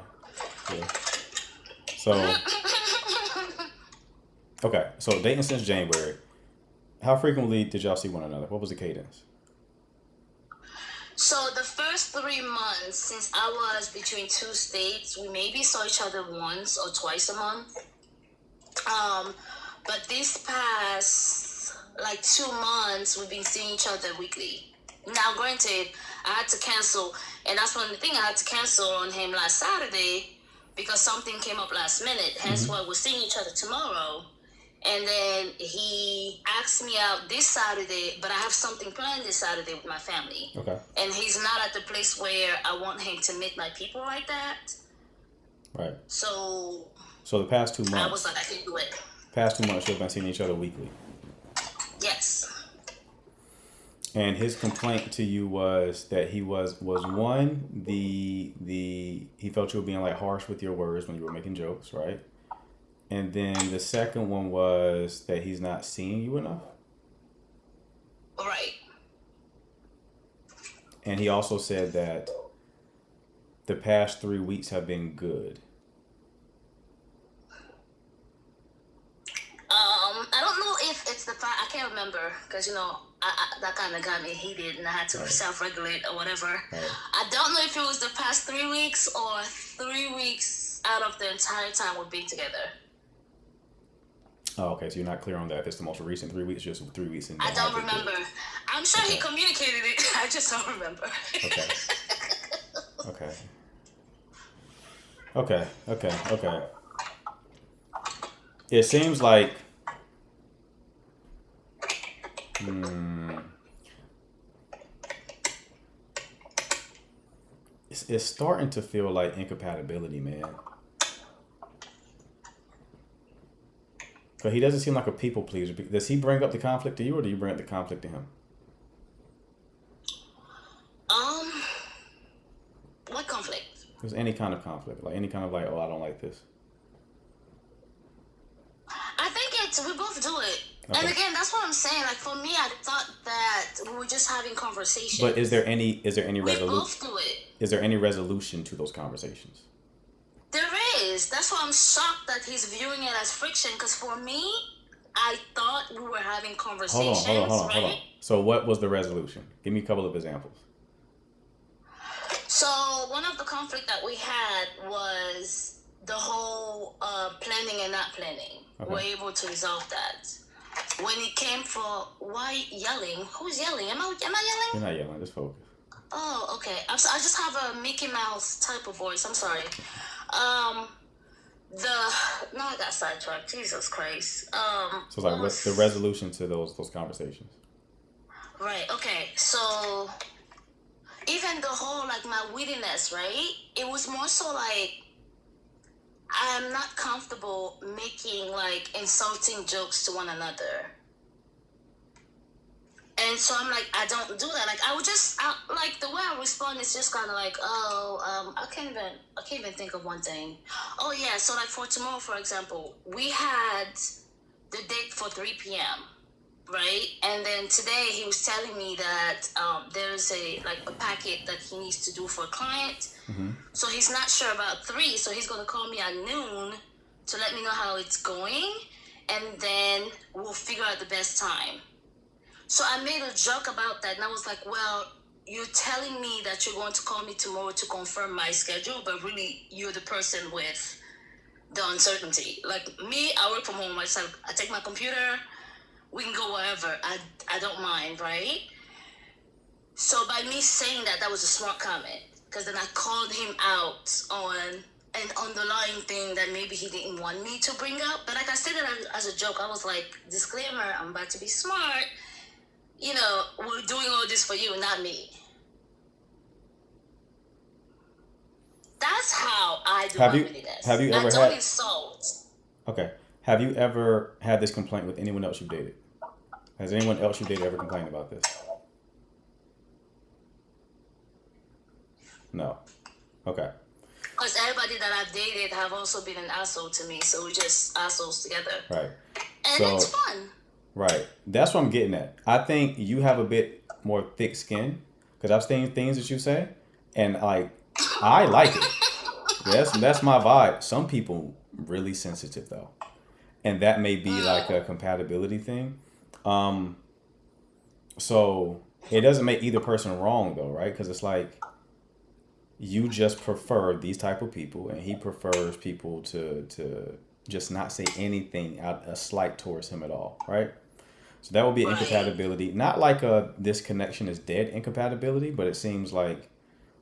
So okay. So dating since January. How frequently did y'all see one another? What was the cadence? So the first 3 months, since I was between 2 states, we maybe saw each other once or twice a month. But this past like 2 months, we've been seeing each other weekly. Now, granted, I had to cancel, and that's one of the things, I had to cancel on him last Saturday because something came up last minute. Hence why we're seeing each other tomorrow. And then he asked me out this Saturday, but I have something planned this Saturday with my family. Okay. And he's not at the place where I want him to meet my people like that. Right. So So the past 2 I was months, like, I can do it. you've been seeing each other weekly. Yes. And his complaint to you was that he was one, he felt you were being like harsh with your words when you were making jokes, right? And then the second one was that he's not seeing you enough. Right. And he also said that the past 3 weeks have been good. I don't know if it's the fact, I can't remember, because, that kind of got me heated and I had to self-regulate or whatever. Right. I don't know if it was the past 3 weeks or 3 weeks out of the entire time we've been together. Oh, okay. So you're not clear on that. If it's the most recent 3 weeks, just 3 weeks in. I don't remember. I'm sure he communicated it. I just don't remember. Okay. Okay. It seems like it's starting to feel like incompatibility, man. But he doesn't seem like a people pleaser. Does he bring up the conflict to you, or do you bring up the conflict to him? What conflict? There's any kind of conflict, like any kind of like, oh, I don't like this. I think we both do it. Okay. And again, that's what I'm saying. Like for me, I thought that we were just having conversations. But is there any We resolution? both do it. Is there any resolution to those conversations? There is. That's why I'm shocked that he's viewing it as friction. Because for me, I thought we were having conversations. Hold on. Right? So what was the resolution? Give me a couple of examples. So one of the conflict that we had was the whole planning and not planning. Okay. We're able to resolve that. When it came for why yelling? Who's yelling? Am I yelling? You're not yelling. Just focus. Oh, okay. I just have a Mickey Mouse type of voice. I'm sorry. No, I got sidetracked. Jesus Christ. So it's like, what's the resolution to those conversations? Right. Okay. So even the whole like my wittiness, right? It was more so like I'm not comfortable making like insulting jokes to one another. And so I'm like, I don't do that. Like I would just like the way I respond is just kind of like, I can't even think of one thing. Oh yeah, so like for tomorrow, for example, we had the date for 3 p.m. right? And then today he was telling me that there's a packet that he needs to do for a client. Mm-hmm. So he's not sure about 3, so he's gonna call me at noon to let me know how it's going, and then we'll figure out the best time. So I made a joke about that, and I was like, well, you're telling me that you're going to call me tomorrow to confirm my schedule, but really you're the person with the uncertainty. Like me, I work from home. I take my computer, we can go wherever. I don't mind, right? So by me saying that was a smart comment, because then I called him out on an underlying thing that maybe he didn't want me to bring up. But like I said it as a joke. I was like, disclaimer, I'm about to be smart. We're doing all this for you, not me. That's how I do my wittiness. Have you ever I don't insult. Okay. Have you ever had this complaint with anyone else you've dated? Has anyone else you dated ever complained about this? No. Okay. Because everybody that I've dated have also been an asshole to me, so we're just assholes together. Right. And it's fun. Right. That's what I'm getting at. I think you have a bit more thick skin, because I've seen things that you say, and like, I like it. Yes, that's my vibe. Some people really sensitive though, and that may be like a compatibility thing. So it doesn't make either person wrong though, right? Because it's like you just prefer these type of people, and he prefers people to just not say anything out a slight towards him at all, right? So that would be incompatibility. Not like this connection is dead incompatibility, but it seems like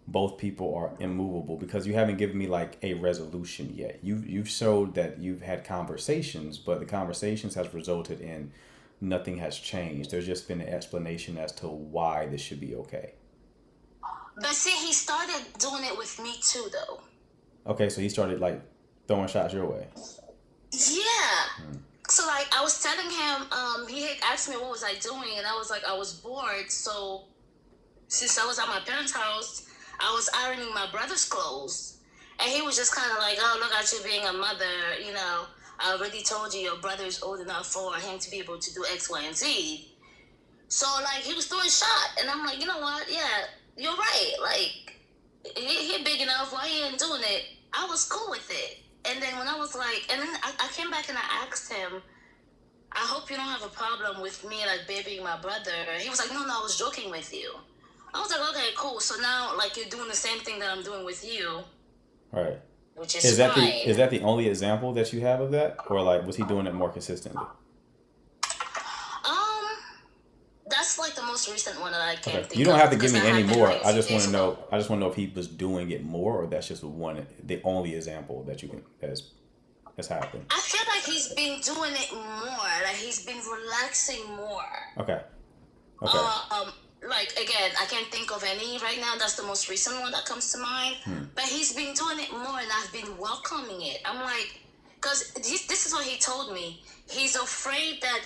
both people are immovable, because you haven't given me like a resolution yet. You've showed that you've had conversations, but the conversations has resulted in nothing has changed. There's just been an explanation as to why this should be okay. But see, he started doing it with me too, though. Okay, so he started like throwing shots your way. Yeah. So like I was telling him, he had asked me what was I doing, and I was like, I was bored. So since I was at my parents' house, I was ironing my brother's clothes, and he was just kind of like, "Oh, look at you being a mother. You know, I already told you your brother is old enough for him to be able to do X, Y, and Z." So like he was throwing shot, and I'm like, you know what? Yeah, you're right. Like he big enough. Why he ain't doing it? I was cool with it. And then when I was like, and then I came back and I asked him, I hope you don't have a problem with me like babying my brother. He was like, no, I was joking with you. I was like, okay, cool. So now like you're doing the same thing that I'm doing with you, Right. which is Is that fine. is that the only example that you have of that, or like was he doing it more consistently? That's like the most recent one that I can Okay. think You don't of, have to give because me that any happened more. like a I few just want days to know. ago. I just want to know if he was doing it more, or that's just the only example that you can that's happened. I feel like he's been doing it more. Like he's been relaxing more. Okay. Okay. Like again, I can't think of any right now. That's the most recent one that comes to mind. But he's been doing it more, and I've been welcoming it. I'm like, because this is what he told me. He's afraid that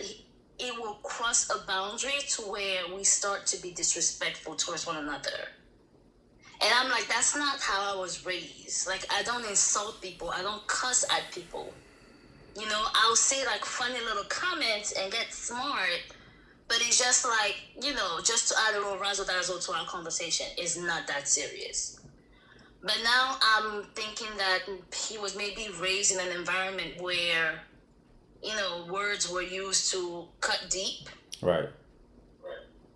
it will cross a boundary to where we start to be disrespectful towards one another. And I'm like, that's not how I was raised. Like, I don't insult people. I don't cuss at people. You know, I'll say like funny little comments and get smart. But it's just like, you know, just to add a little razzle dazzle to our conversation. It's not that serious. But now I'm thinking that he was maybe raised in an environment where, you know, words were used to cut deep. Right.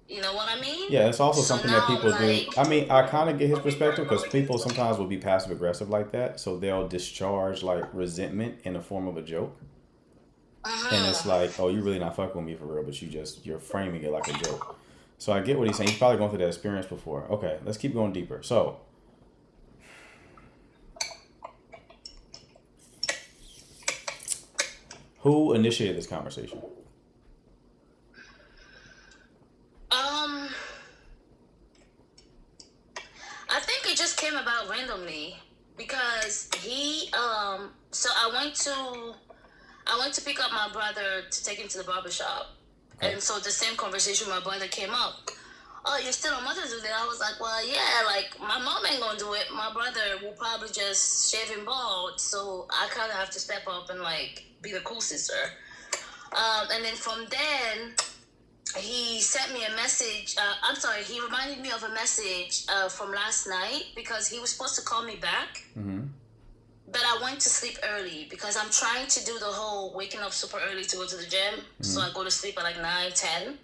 You know what I mean? Yeah, it's also So something that now, people do. like, I mean, I kind of get his perspective because people sometimes will be passive aggressive like that, so they'll discharge like resentment in the form of a joke, and it's like, oh, you really not fucking with me for real, but you're framing it like a joke. So I get what he's saying. He's probably going through that experience before. Okay, let's keep going deeper. So, who initiated this conversation? I think it just came about randomly because so I went to pick up my brother to take him to the barbershop. Okay. And so the same conversation with my brother came up. Oh, you're still on Mother's Day? I was like, well, yeah, like my mom ain't gonna do it. My brother will probably just shave him bald, so I kind of have to step up and like be the cool sister. And then from then, he sent me a message. He reminded me of a message from last night because he was supposed to call me back. Mm-hmm. But I went to sleep early because I'm trying to do the whole waking up super early to go to the gym. Mm-hmm. So I go to sleep at like 9, 10.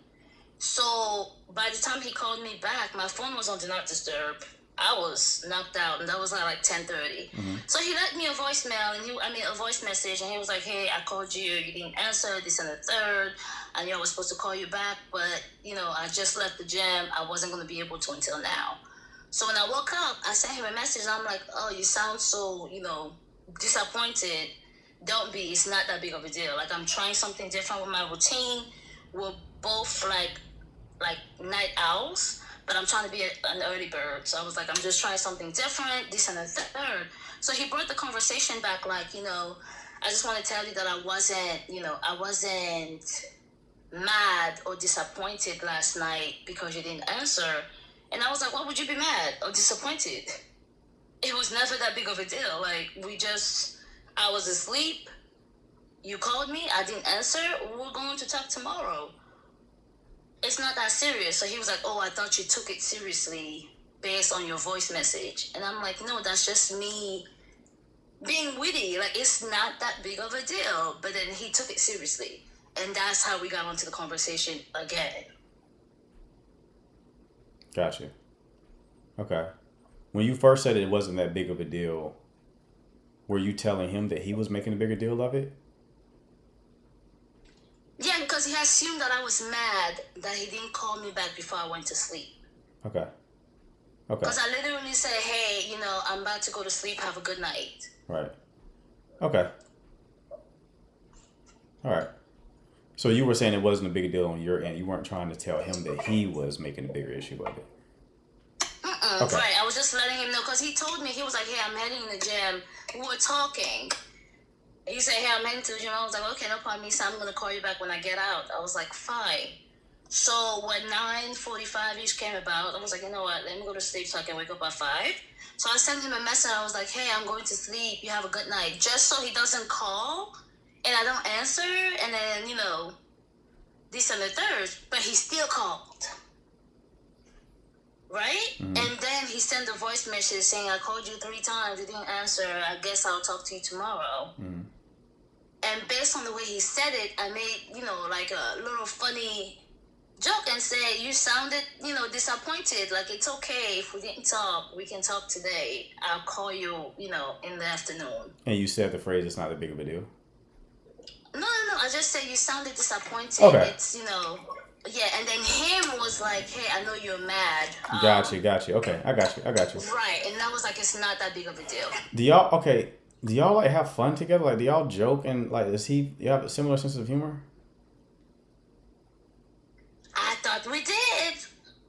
So by the time he called me back, my phone was on Do Not Disturb. I was knocked out, and that was like 10:30. Mm-hmm. So he left me a voicemail, a voice message, and he was like, "Hey, I called you. You didn't answer. This and the third. And I was supposed to call you back, but I just left the gym. I wasn't going to be able to until now." So when I woke up, I sent him a message. I'm like, "Oh, you sound so, disappointed. Don't be. It's not that big of a deal. Like, I'm trying something different with my routine. We're both like night owls, but I'm trying to be an early bird. So I was like, I'm just trying something different, this and the third." So he brought the conversation back like, I just want to tell you that I wasn't mad or disappointed last night because you didn't answer. And I was like, why would you be mad or disappointed? It was never that big of a deal. Like, I was asleep. You called me. I didn't answer. We're going to talk tomorrow. It's not that serious. So he was like, oh, I thought you took it seriously based on your voice message. And I'm like, no, that's just me being witty. Like, it's not that big of a deal. But then he took it seriously. And that's how we got onto the conversation again. Gotcha. Okay. When you first said it wasn't that big of a deal, were you telling him that he was making a bigger deal of it? Yeah, because he assumed that I was mad that he didn't call me back before I went to sleep. Okay. Because I literally said, hey, I'm about to go to sleep. Have a good night. Right. Okay. All right. So you were saying it wasn't a big deal on your end. You weren't trying to tell him that he was making a bigger issue of it. Okay. Right. I was just letting him know because he told me, he was like, hey, I'm heading in the gym. We were talking. He said, hey, I'm heading to the gym. I was like, okay, no problem. He said, I'm going to call you back when I get out. I was like, fine. So when 9:45 each came about, I was like, you know what? Let me go to sleep so I can wake up at 5. So I sent him a message. I was like, hey, I'm going to sleep. You have a good night. Just so he doesn't call and I don't answer. And then, this and the third. But he still called. Right? Mm-hmm. And then he sent a voice message saying, I called you 3 times. You didn't answer. I guess I'll talk to you tomorrow. Mm-hmm. And based on the way he said it, I made, like a little funny joke and said, you sounded, disappointed. Like, it's okay if we didn't talk. We can talk today. I'll call you, in the afternoon. And you said the phrase, it's not that big of a deal? No. I just said you sounded disappointed. Okay. It's, yeah. And then him was like, hey, I know you're mad. Got you. Okay, I got you. Right. And I was like, it's not that big of a deal. Do y'all like have fun together? Like, do y'all joke and like, you have a similar sense of humor? I thought we did.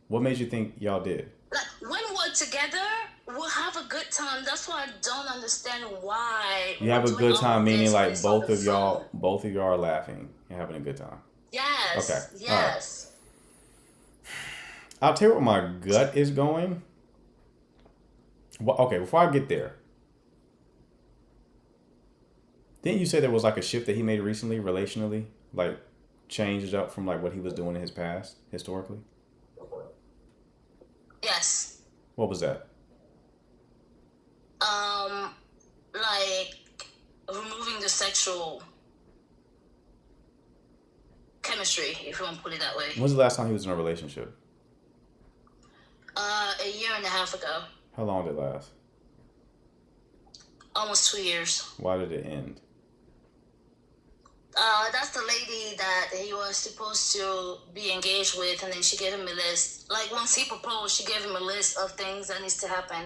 What made you think y'all did? Like, when we're together, we'll have a good time. That's why I don't understand why. You have a we're good doing all time, meaning this like based on the phone. both of y'all are laughing and having a good time. Yes. Okay. Yes. I'll tell you where my gut is going. Well, okay, before I get there, didn't you say there was like a shift that he made recently, relationally? Like, changed up from like what he was doing in his past, historically? Yes. What was that? Like removing the sexual chemistry, if you want to put it that way. When was the last time he was in a relationship? A year and a half ago. How long did it last? Almost 2 years. Why did it end? That's the lady that he was supposed to be engaged with, and then she gave him a list. Like, once he proposed, she gave him a list of things that needs to happen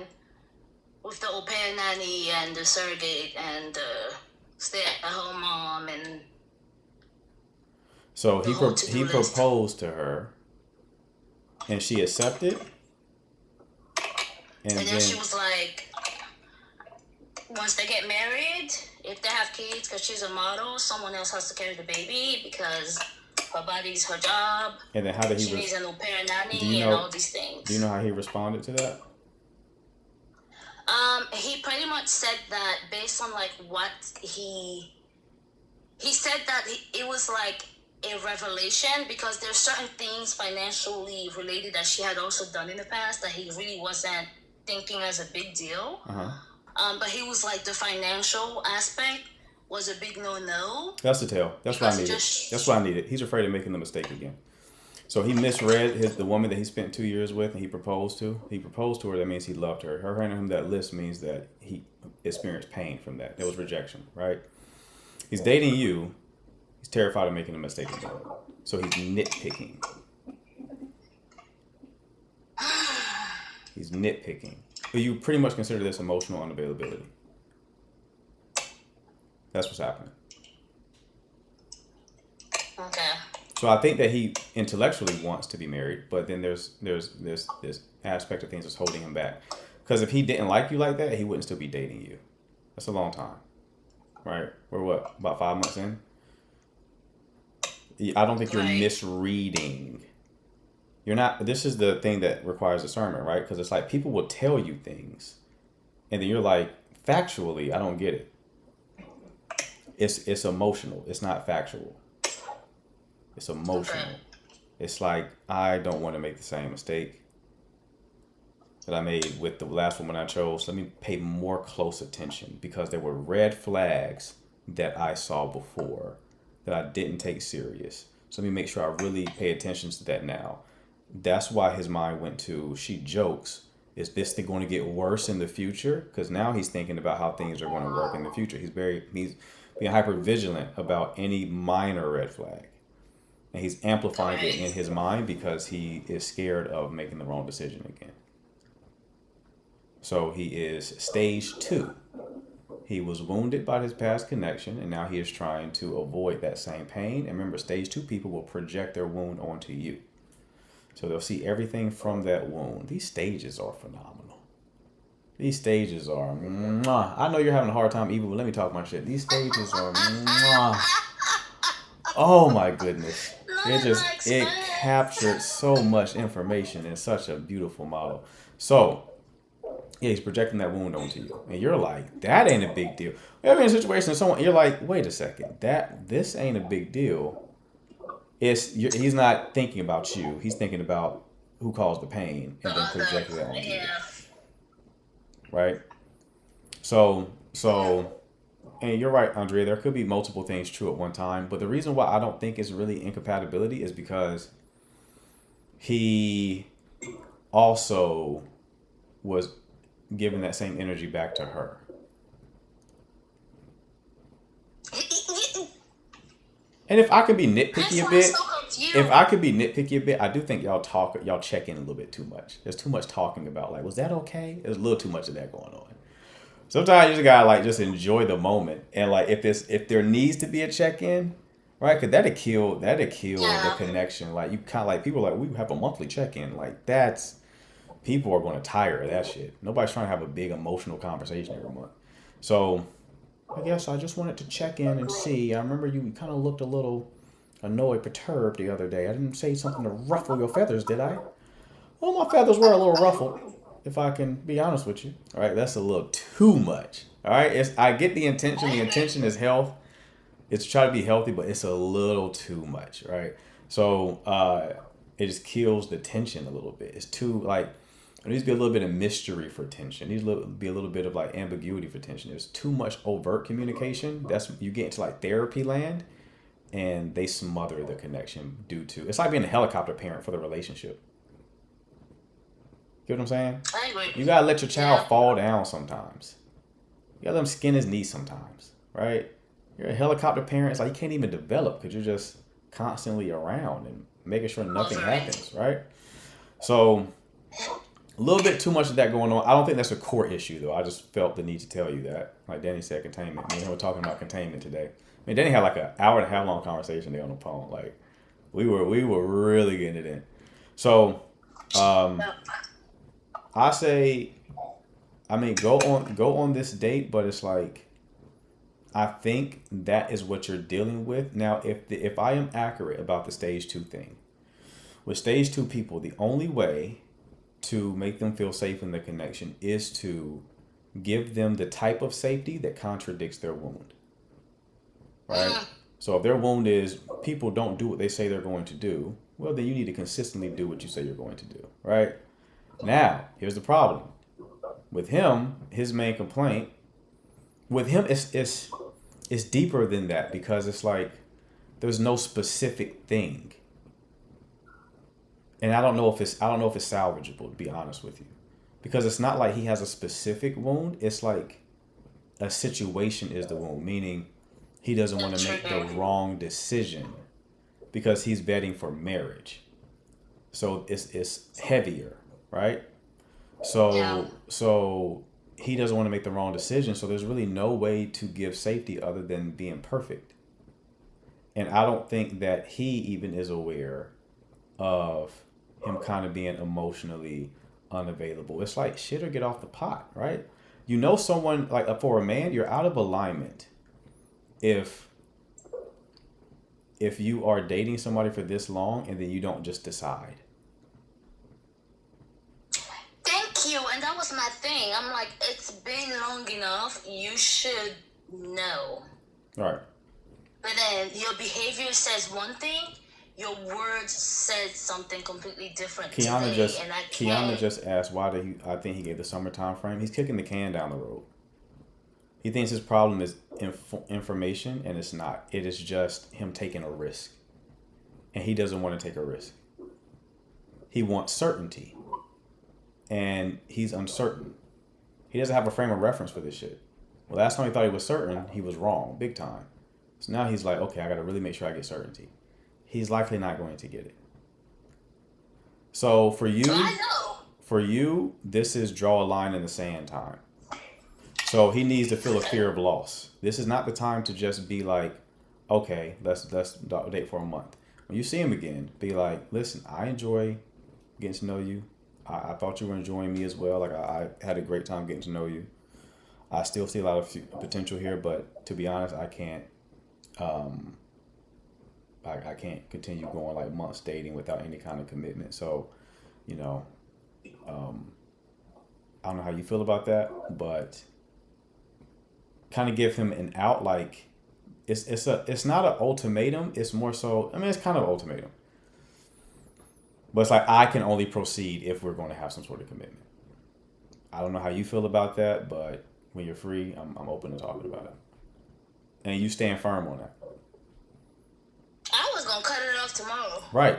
with the au pair nanny and the surrogate and the stay-at-home mom and So the he whole to-do he list. proposed to her, and she accepted. And then she was like, once they get married, if they have kids, because she's a model, someone else has to carry the baby because her body's her job. And then how did She he? needs an au pair nanny Do you and know- all these things. Do you know how he responded to that? He pretty much said that based on like what he said that it was like a revelation because there's certain things financially related that she had also done in the past that he really wasn't thinking as a big deal. But he was like the financial aspect was a big no. That's the tell. That's what I needed. That's what I needed. He's afraid of making the mistake again. So he misread the woman that he spent 2 years with and he proposed to. He proposed to her. That means he loved her. Her handing him that list means that he experienced pain from that. There was rejection, right? He's dating you. He's terrified of making a mistake again. So he's nitpicking. He's nitpicking. But you pretty much consider this emotional unavailability. That's what's happening. Okay. So I think that he intellectually wants to be married, but then there's this aspect of things that's holding him back. Because if he didn't like you like that, he wouldn't still be dating you. That's a long time, right? We're what, about 5 months in? I don't think you're Right. misreading. You're not. This is the thing that requires discernment, right? Because it's like people will tell you things, and then you're like, factually, I don't get it. It's emotional. It's not factual. It's emotional. Okay. It's like, I don't want to make the same mistake that I made with the last woman I chose. Let me pay more close attention because there were red flags that I saw before that I didn't take serious. So let me make sure I really pay attention to that now. That's why his mind went to, she jokes, is this thing going to get worse in the future? Because now he's thinking about how things are going to work in the future. He's being hyper vigilant about any minor red flag. And he's amplifying it in his mind because he is scared of making the wrong decision again. So he is stage 2. He was wounded by his past connection, and now he is trying to avoid that same pain. And remember, stage 2 people will project their wound onto you. So they'll see everything from that wound. These stages are phenomenal. These stages are mwah. I know you're having a hard time even, but let me talk my shit. These stages are mwah. Oh my goodness. It captured so much information in such a beautiful model. So yeah, he's projecting that wound onto you. And you're like, that ain't a big deal. You're in a situation someone you're like, wait a second, this ain't a big deal. He's not thinking about you. He's thinking about who caused the pain and then projected that onto you. Right? So and you're right, Andrea, there could be multiple things true at one time, but the reason why I don't think it's really incompatibility is because he also was giving that same energy back to her. And if I could be nitpicky a bit, I do think y'all check in a little bit too much. There's too much talking about like, was that okay? There's a little too much of that going on. Sometimes you just gotta like just enjoy the moment, and like if there needs to be a check-in, right? Cause that'd kill the connection. Like you kind of like people are like, we have a monthly check-in. Like people are going to tire of that shit. Nobody's trying to have a big emotional conversation every month. So I guess I just wanted to check in and see. I remember you kind of looked a little annoyed, perturbed the other day. I didn't say something to ruffle your feathers, did I? Well, my feathers were a little ruffled, if I can be honest with you. All right, that's a little too much. All right, I get the intention. The intention is health. It's to try to be healthy, but it's a little too much, right? So it just kills the tension a little bit. It's too like there needs to be a little bit of mystery for tension. There needs to be a little bit of like ambiguity for tension. There's too much overt communication. You get into like therapy land, and they smother the connection due to it's like being a helicopter parent for the relationship. You know what I'm saying? I agree. You gotta let your child fall down sometimes. You gotta let him skin his knee sometimes, right? You're a helicopter parent. It's like you can't even develop because you're just constantly around and making sure nothing happens, right? So a little bit too much of that going on. I don't think that's a core issue though. I just felt the need to tell you that. Like Danny said, containment. Me and him were talking about containment today. I mean, Danny had like an hour and a half long conversation there on the phone. Like we were really getting it in. So I say, I mean, go on this date, but it's like, I think that is what you're dealing with. Now, if I am accurate about the stage 2 thing, with stage 2 people, the only way to make them feel safe in the connection is to give them the type of safety that contradicts their wound. Right? So if their wound is people don't do what they say they're going to do, well, then you need to consistently do what you say you're going to do. Right? Now, here's the problem. With him, his main complaint, with him, it's deeper than that because it's like there's no specific thing. And I don't know if it's salvageable, to be honest with you. Because it's not like he has a specific wound. It's like a situation is the wound, meaning he doesn't want to make the wrong decision because he's vetting for marriage. So it's heavier, right? So he doesn't want to make the wrong decision. So there's really no way to give safety other than being perfect. And I don't think that he even is aware of him kind of being emotionally unavailable. It's like shit or get off the pot, right? You know, someone like for a man, you're out of alignment if you are dating somebody for this long and then you don't just decide. Thank you. And that was my thing. I'm like, it's been long enough. You should know. All right. But then your behavior says one thing, your words said something completely different. Kiana just asked why I think he gave the summer time frame. He's kicking the can down the road. He thinks his problem is information, and it's not. It is just him taking a risk. And he doesn't want to take a risk. He wants certainty. And he's uncertain. He doesn't have a frame of reference for this shit. Well, last time he thought he was certain, he was wrong, big time. So now he's like, okay, I got to really make sure I get certainty. He's likely not going to get it. So for you, this is draw a line in the sand time. So he needs to feel a fear of loss. This is not the time to just be like, okay, let's date for a month. When you see him again, be like, listen, I enjoy getting to know you. I thought you were enjoying me as well. Like I had a great time getting to know you. I still see a lot of potential here, but to be honest, I can't. I can't continue going like months dating without any kind of commitment. So, you know, I don't know how you feel about that, but kind of give him an out. Like it's not an ultimatum. It's more so. I mean, it's kind of an ultimatum, but it's like I can only proceed if we're going to have some sort of commitment. I don't know how you feel about that, but when you're free, I'm open to talking about it, and you stand firm on that. I was gonna cut it off tomorrow. Right.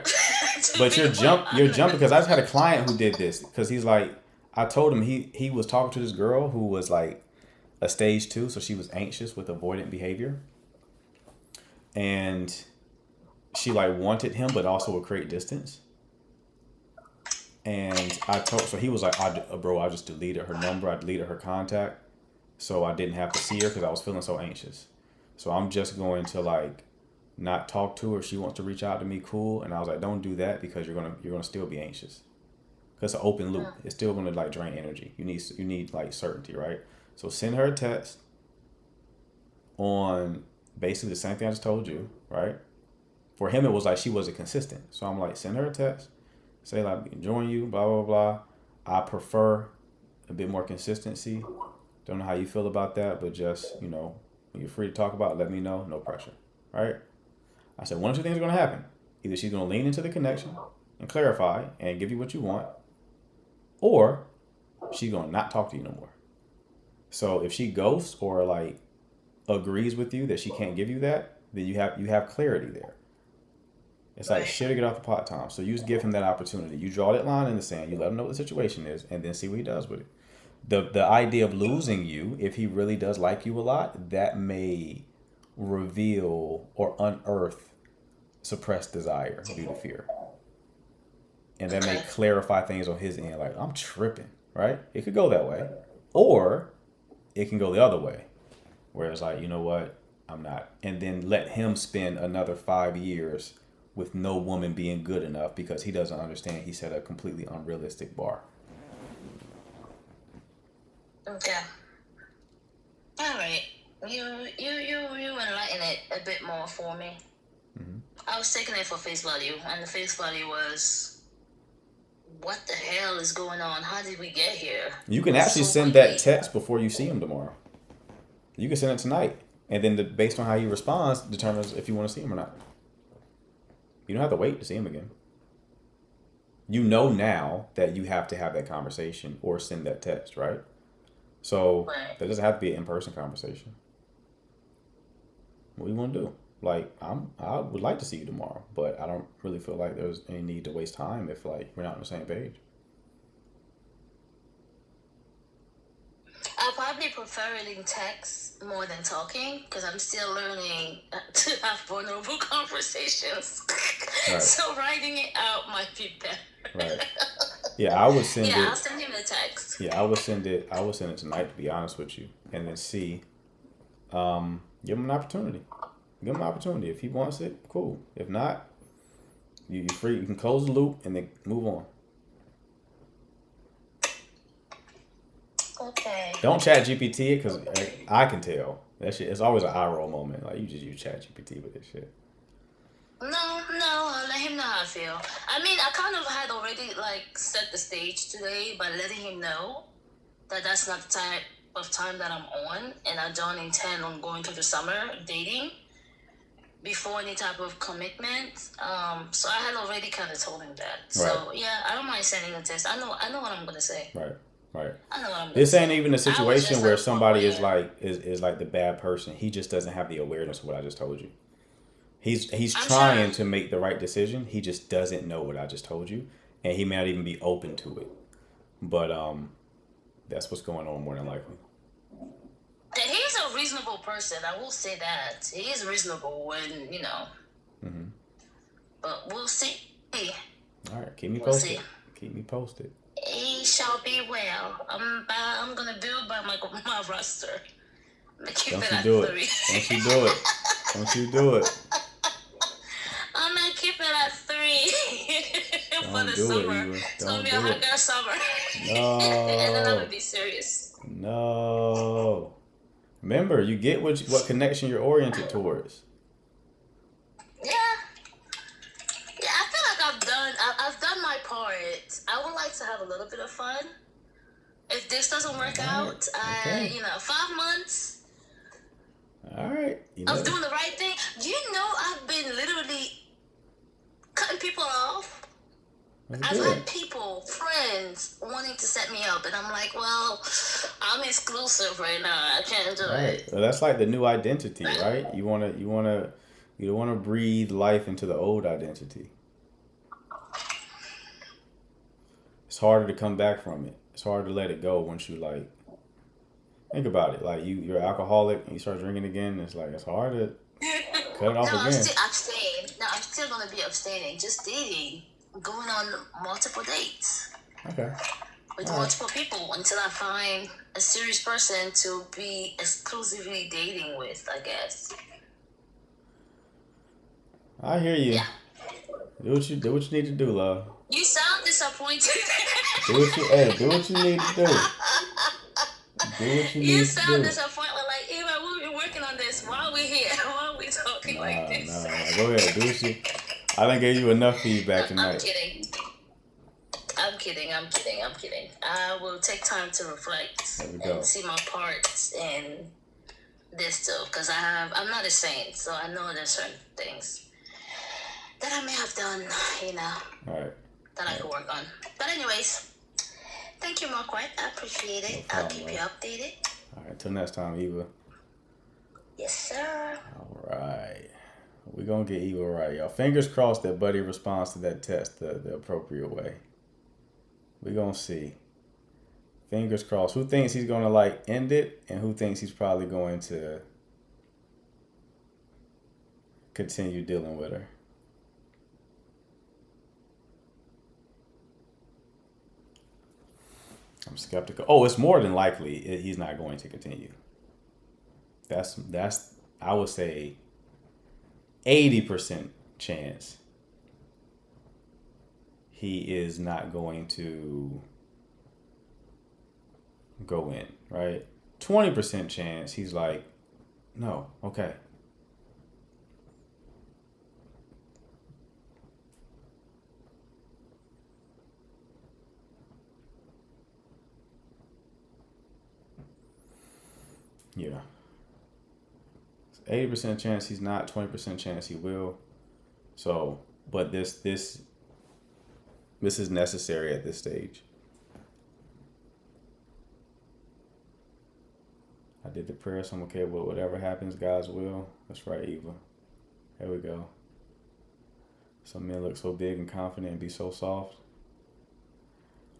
But you're jumping because I just had a client who did this because he's like, I told him he was talking to this girl who was like a stage 2, so she was anxious with avoidant behavior, and she like wanted him but also would create distance. And so he was like, bro, I just deleted her number, I deleted her contact, so I didn't have to see her because I was feeling so anxious. So I'm just going to like not talk to her. If she wants to reach out to me, cool. And I was like, don't do that because you're gonna still be anxious. Because it's an open loop. It's still gonna like drain energy. You need like certainty, right? So send her a text on basically the same thing I just told you, right? For him, it was like she wasn't consistent. So I'm like, send her a text, say like, enjoying you, blah blah blah. I prefer a bit more consistency. Don't know how you feel about that, but just when you're free to talk about it, let me know. No pressure, right? I said, one of two things are going to happen. Either she's going to lean into the connection and clarify and give you what you want, or she's going to not talk to you no more. So if she ghosts or like agrees with you that she can't give you that, then you have clarity there. It's like shit or get off the pot, Tom. So you just give him that opportunity. You draw that line in the sand. You let him know what the situation is, and then see what he does with it. The idea of losing you, if he really does like you a lot, that may reveal or unearth suppressed desire due to fear, and that may clarify things on his end, like I'm tripping, right? It could go that way, or it can go the other way where it's like, you know what, I'm not, and then let him spend another 5 years with no woman being good enough because he doesn't understand he set a completely unrealistic bar. Okay. All right. You enlighten it a bit more for me. Mm-hmm. I was taking it for face value, and the face value was, what the hell is going on? How did we get here? You can actually send that text before you see him tomorrow. You can send it tonight, and then based on how he responds, determines if you want to see him or not. You don't have to wait to see him again. You know now that you have to have that conversation or send that text, right? So that doesn't have to be an in-person conversation. What do you want to do? Like, I would like to see you tomorrow, but I don't really feel like there's any need to waste time if like we're not on the same page. I probably prefer reading text more than talking because I'm still learning to have vulnerable conversations. Right. So writing it out might be better. Right. Yeah, I would send it. Yeah, I'll send him the text. Yeah, I would send it tonight, to be honest with you, and then see. Give him an opportunity. Give him an opportunity. If he wants it, cool. If not, you're free. You can close the loop and then move on. Okay. Don't chat GPT it because I can tell that shit. It's always an eye roll moment. Like you just use chat GPT with this shit. No, I'll let him know how I feel. I mean, I kind of had already like set the stage today by letting him know that that's not the type of time that I'm on, and I don't intend on going through the summer dating before any type of commitment. So I had already kind of told him that. So yeah, I don't mind sending a text. I know what I'm gonna say. Right. I know what I'm gonna This say. ain't even a situation where like, somebody is like the bad person. He just doesn't have the awareness of what I just told you. He's trying to make the right decision. He just doesn't know what I just told you, and he may not even be open to it. But that's what's going on more than likely. He's a reasonable person. I will say that he is reasonable when Mm-hmm. But we'll see. All right, keep me We'll posted. see. Keep me posted. He shall be well. I'm gonna build by my roster. Don't you do it? Don't you do it? Don't you do it? I'm gonna keep it at 3. for the do it, summer. Eva. It's gonna Don't be a do hot it. girl summer. And then I'm No. gonna be serious. No. Remember, you get what connection you're oriented towards. Yeah. Yeah, I feel like I've done my part. I would like to have a little bit of fun. If this doesn't work out, Okay. 5 months All right. You know, of doing the right thing. Do you know I've been literally cutting people off? that's I've good. had people, friends, wanting to set me up, and I'm like, well, I'm exclusive right now. I can't do Right. it. Well, that's like the new identity, right? You don't wanna breathe life into the old identity. It's harder to come back from it. It's harder to let it go once you like think about it. Like you're an alcoholic and you start drinking again. It's like it's hard to cut it off No, I'm again. still abstaining. No, I'm still gonna be abstaining. Just dating, going on multiple dates Okay. with All right. multiple people until I find a serious person to be exclusively dating with, I guess. I hear you. Yeah. Do what you need to do, love. You sound disappointed. Do what you need to do. Do what you You need sound to do. disappointed. Like, Eva, we've been working on this. Why are we here? Why are we talking like this? Nah. Go ahead. Do what you. I done gave you enough feedback I'm tonight. kidding. I'm kidding. I will take time to reflect There we go. and see my parts in this too, because I'm not a saint, so I know there's certain things that I may have done, All right. that I could work on. But anyways, thank you, Marquette. I appreciate it. No I'll problem, keep you updated. All right. Till next time, Eva. Yes, sir. All right. We're going to get Eva right, y'all. Fingers crossed that Buddy responds to that test the appropriate way. We're going to see. Fingers crossed. Who thinks he's going to, like, end it, and who thinks he's probably going to continue dealing with her? I'm skeptical. Oh, it's more than likely he's not going to continue. That's I would say 80% chance he is not going to go in, right? 20% chance he's like, no, okay. Yeah. 80% chance he's not, 20% chance he will. So, but this is necessary at this stage. I did the prayer, so I'm okay with whatever happens, God's will. That's right, Eva. There we go. Some men look so big and confident and be so soft.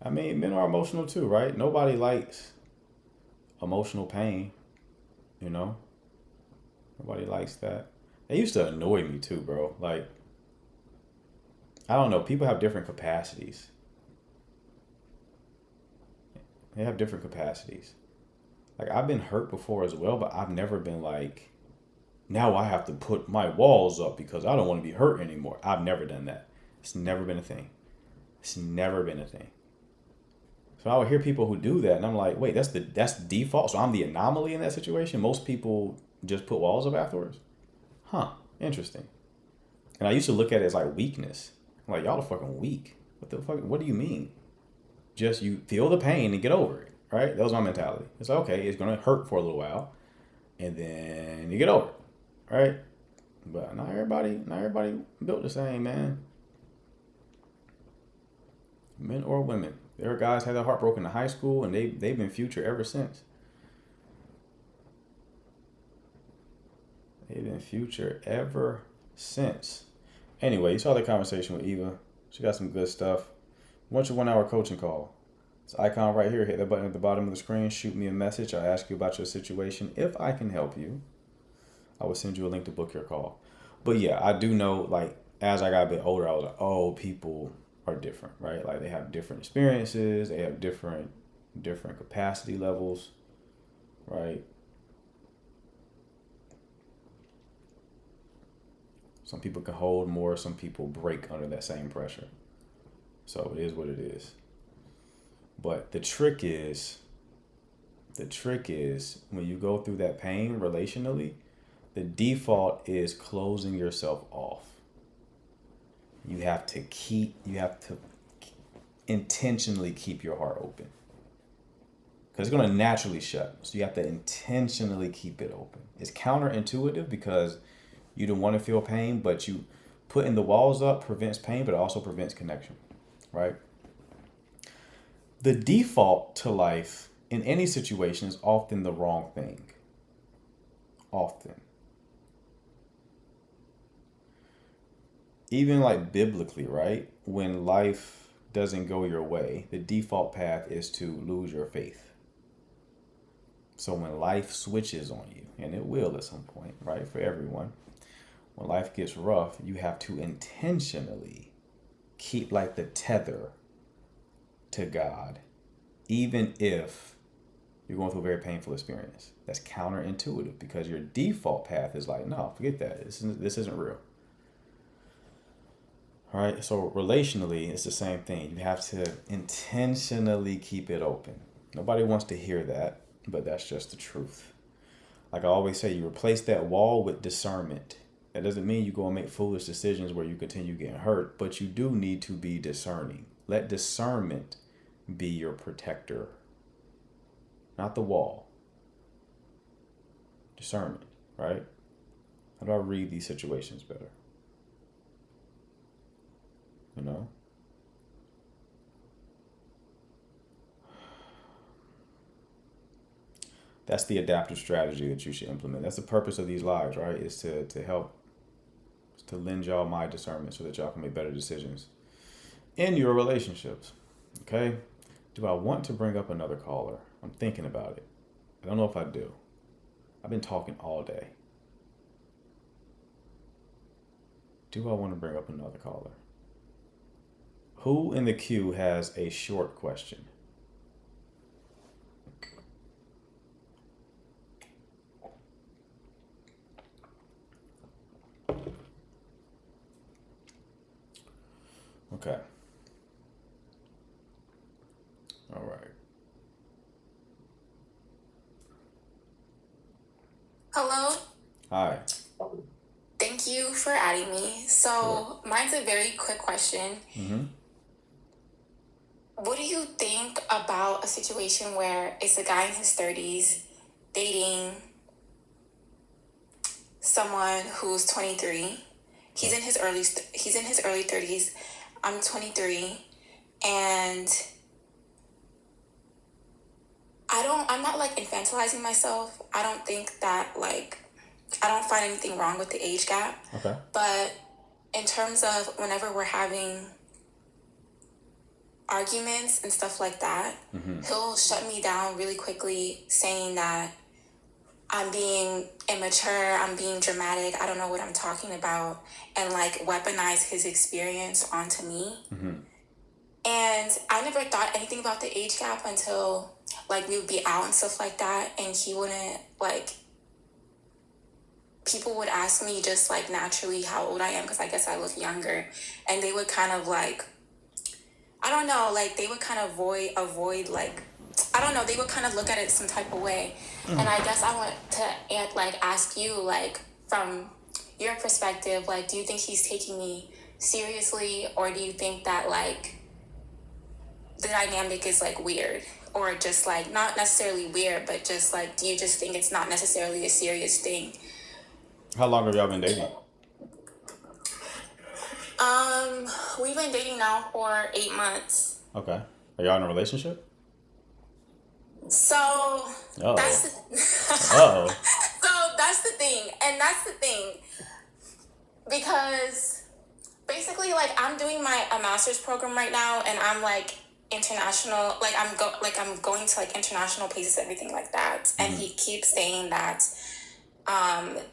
I mean, men are emotional too, right? Nobody likes emotional pain, you know? Nobody likes that. They used to annoy me too, bro. Like, I don't know. People have different capacities. They have different capacities. Like, I've been hurt before as well, but I've never been like, now I have to put my walls up because I don't want to be hurt anymore. I've never done that. It's never been a thing. It's never been a thing. So I would hear people who do that, and I'm like, wait, that's default. So I'm the anomaly in that situation. Most people just put walls up afterwards. Huh? Interesting. And I used to look at it as like weakness. I'm like, y'all are fucking weak. What the fuck? What do you mean? Just you feel the pain and get over it, right? That was my mentality. It's like, okay, it's gonna hurt for a little while, and then you get over it, right? But not everybody built the same, man. Men or women. There are guys had their heart broken in high school, and they've been future ever since. They've been future ever since. Anyway, you saw the conversation with Eva. She got some good stuff. Want your 1 hour coaching call? This icon right here. Hit the button at the bottom of the screen. Shoot me a message. I'll ask you about your situation. If I can help you, I will send you a link to book your call. But yeah, I do know, like, as I got a bit older, I was like, oh, people are different, right? Like, they have different experiences. They have different capacity levels, right? Some people can hold more. Some people break under that same pressure. So it is what it is. But the trick is when you go through that pain relationally, the default is closing yourself off. You have to intentionally keep your heart open. Because it's going to naturally shut. So you have to intentionally keep it open. It's counterintuitive because you don't want to feel pain, but you putting the walls up prevents pain, but it also prevents connection, right? The default to life in any situation is often the wrong thing. Often. Even like biblically, right? When life doesn't go your way, the default path is to lose your faith. So when life switches on you, and it will at some point, right? For everyone, when life gets rough, you have to intentionally keep like the tether to God, even if you're going through a very painful experience. That's counterintuitive because your default path is like, no, forget that. This isn't real. All right. So relationally, it's the same thing. You have to intentionally keep it open. Nobody wants to hear that, but that's just the truth. Like I always say, you replace that wall with discernment. That doesn't mean you go and make foolish decisions where you continue getting hurt, but you do need to be discerning. Let discernment be your protector, not the wall. Discernment, right? How do I read these situations better? You know? That's the adaptive strategy that you should implement. That's the purpose of these lives, right? Is to help, to lend y'all my discernment so that y'all can make better decisions in your relationships. Okay? Do I want to bring up another caller? I'm thinking about it. I don't know if I do. I've been talking all day. Do I want to bring up another caller? Who in the queue has a short question? Okay. All right. Hello. Hi. Thank you for adding me. So, mine's a very quick question. Mm-hmm. What do you think about a situation where it's a guy in his 30s dating someone who's 23? He's in his early 30s. I'm 23, and I'm not like infantilizing myself. I don't think that I don't find anything wrong with the age gap. Okay. But in terms of whenever we're having arguments and stuff like that, he'll shut me down really quickly, saying that I'm being immature, I'm being dramatic, I don't know what I'm talking about, and like weaponize his experience onto me. And I never thought anything about the age gap until like we would be out and stuff like that, and he wouldn't people would ask me just like naturally how old I am, because I guess I look younger, and they would kind of like, I don't know, like they would kind of avoid like, I don't know, they would kind of look at it some type of way. And I guess I want to ask you, like, from your perspective, like, do you think he's taking me seriously, or do you think that like the dynamic is like weird, or just like not necessarily weird, but just like, do you just think it's not necessarily a serious thing? How long have y'all been dating? We've been dating now for 8 months. Okay. Are y'all in a relationship? So Uh-oh. that's the, Uh-oh. so that's the thing, and that's the thing, because basically, like, I'm doing a master's program right now, and I'm like international, like I'm going to like international places, everything like that. And he keeps saying that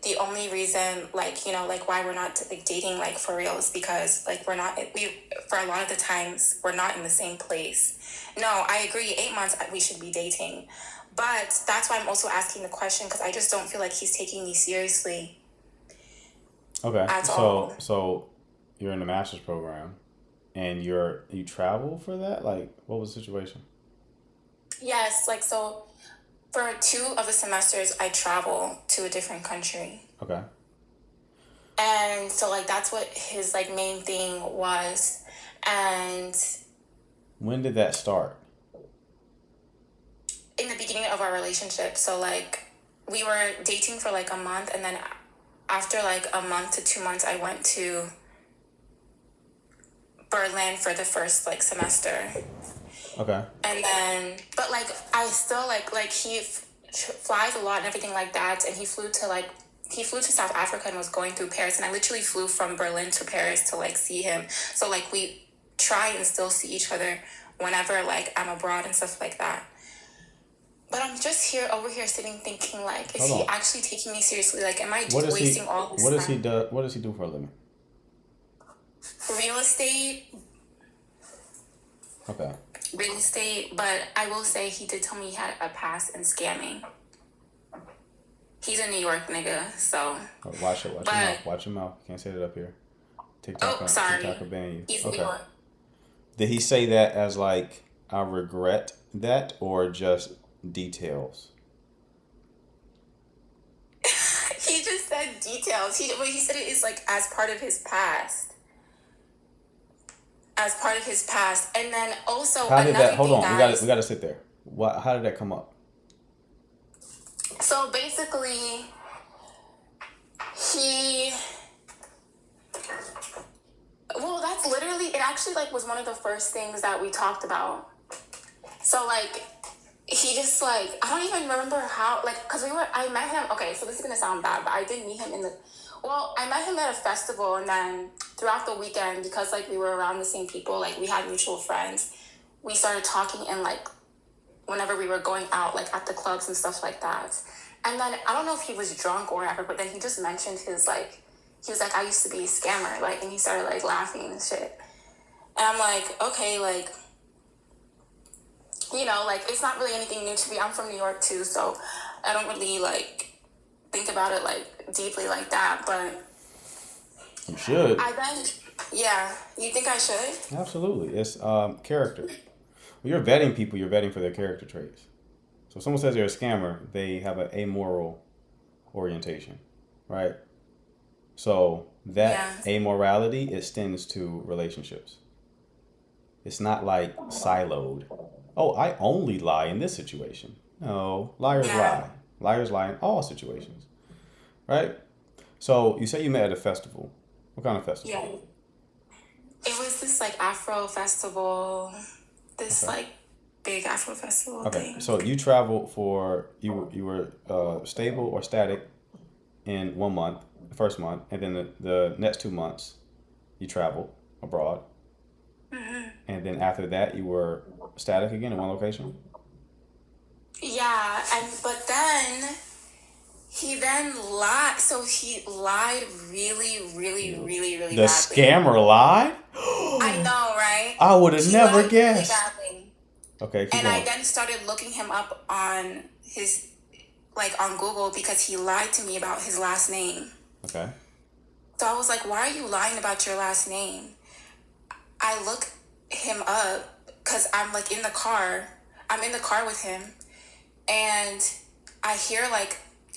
the only reason, like, you know, like why we're not like dating like for real is because like for a lot of the times we're not in the same place. No, I agree, 8 months we should be dating, but that's why I'm also asking the question, because I just don't feel like he's taking me seriously. Okay. At all. So you're in the master's program. And you travel for that? Like, what was the situation? Yes, like so for 2 of the semesters I travel to a different country. Okay. And so like that's what his like main thing was. And When did that start? in the beginning of our relationship, so like we were dating for like a month, and then after like a month to 2 months I went to Berlin for the first like semester. Okay. And then but like I still like he flies a lot and everything like that, and he flew to South Africa and was going through Paris, and I literally flew from Berlin to Paris to like see him. So like we try and still see each other whenever like I'm abroad and stuff like that. But I'm just over here sitting thinking like, is Hold he on. actually taking me seriously? Like, am I What does wasting he all this what does he time? do what does he do for a living? Real estate, Okay. but I will say he did tell me he had a past in scamming. He's a New York nigga, so. Oh, watch your But mouth. Watch your mouth. Can't say that up here. TikTok oh, sorry, TikTok will ban you. he's New Okay. York. Did he say that as like I regret that or just details? He just said details. He said it is like as part of his past. As part of his past. And then also How did another that hold thing, on, guys. we gotta sit there. How did that come up? So basically, that's literally, it actually like was one of the first things that we talked about. So like, he just like, I don't even remember how, like, cause I met him, okay, so this is gonna sound bad, but I did meet him I met him at a festival, and then throughout the weekend, because like we were around the same people, like we had mutual friends, we started talking, and like, whenever we were going out, like at the clubs and stuff like that. And then I don't know if he was drunk or whatever, but then he just mentioned he was like, I used to be a scammer, like, and he started like laughing and shit. And I'm like, okay, like, like it's not really anything new to me. I'm from New York too, so I don't really like think about it like deeply like that. But You should. you think I should? Absolutely. It's character. When you're vetting people, you're vetting for their character traits. So if someone says they're a scammer, they have an amoral orientation, right? So that amorality extends to relationships. It's not like siloed. Oh, I only lie in this situation. No, liars lie. Liars lie in all situations, right? So you say you met at a festival. What kind of festival? Yeah. It was this like Afro festival, like big Afro festival Okay, thing. so you traveled for you were stable or static in 1 month, the first month, and then the next 2 months you traveled abroad, and then after that you were static again in one location. Yeah, but then he lied. So he lied really, really, really, really The badly. scammer lied. I know, right? I would have He never lied really guessed. badly. Okay, keep And going. I then started looking him up on on Google, because he lied to me about his last name. Okay. So I was like, why are you lying about your last name? I look him up because I'm like in the car. I'm in the car with him, and I hear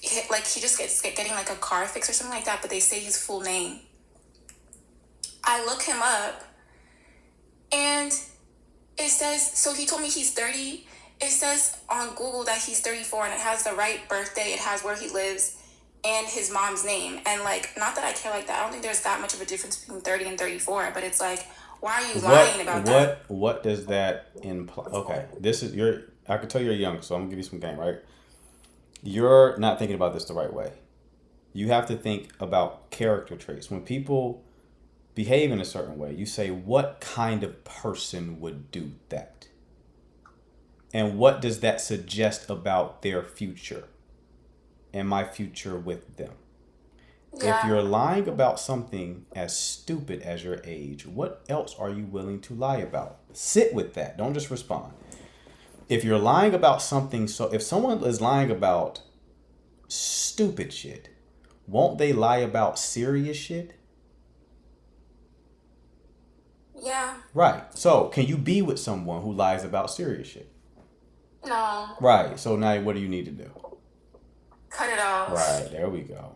he just gets getting like a car fix or something like that, but they say his full name. I look him up, and it says, so he told me he's 30. It says on Google that he's 34, and it has the right birthday, it has where he lives, and his mom's name. And like, not that I care like that. I don't think there's that much of a difference between 30 and 34, but it's like, why are you lying about that? What does that imply? Okay, I can tell you're young, so I'm gonna give you some game, right? You're not thinking about this the right way. You have to think about character traits. When people behave in a certain way, you say, what kind of person would do that? And what does that suggest about their future and my future with them? Yeah. If you're lying about something as stupid as your age, what else are you willing to lie about? Sit with that. Don't just respond. If you're lying about something, so if someone is lying about stupid shit, won't they lie about serious shit? Yeah. Right. So, can you be with someone who lies about serious shit? No. Right. So now what do you need to do? Cut it off. Right. There we go.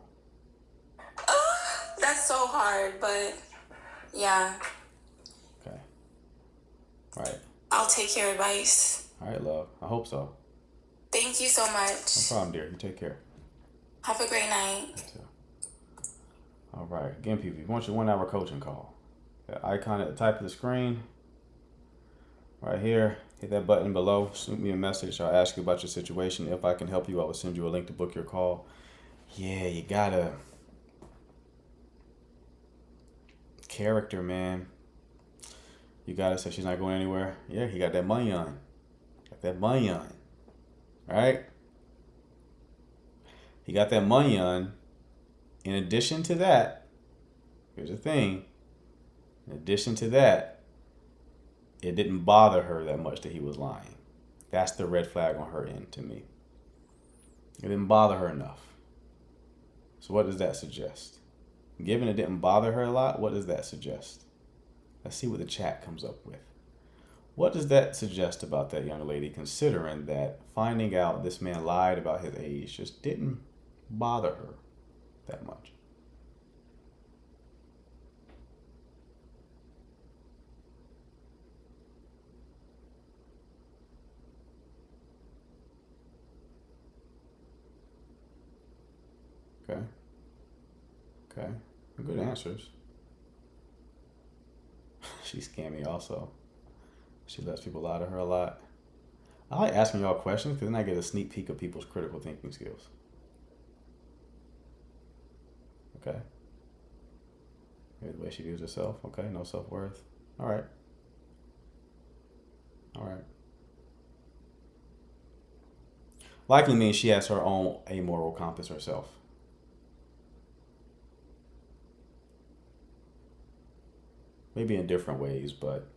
That's so hard, but yeah. Okay. Right. I'll take your advice. All right, love. I hope so. Thank you so No much. problem, dear. You take care. Have a great night. So, all right. Again, people, if you want your 1 hour coaching call, that icon at the top of the screen, right here, hit that button below. Shoot me a message. I'll ask you about your situation. If I can help you, I will send you a link to book your call. Yeah, you gotta. Character, man. You gotta say she's not going anywhere. Yeah, he got that money on. Got that money on. Right? He got that money on. In addition to that, here's the thing. In addition to that, it didn't bother her that much that he was lying. That's the red flag on her end to me. It didn't bother her enough. So what does that suggest? Given it didn't bother her a lot, what does that suggest? Let's see what the chat comes up with. What does that suggest about that young lady, considering that finding out this man lied about his age just didn't bother her that much? Okay. Okay. Good answers. She's scammy also. She lets people lie to her a lot. I like asking y'all questions because then I get a sneak peek of people's critical thinking skills. Okay. Here's the way she views herself. Okay, no self-worth. All right. All right. Likely means she has her own amoral compass herself. Maybe in different ways, but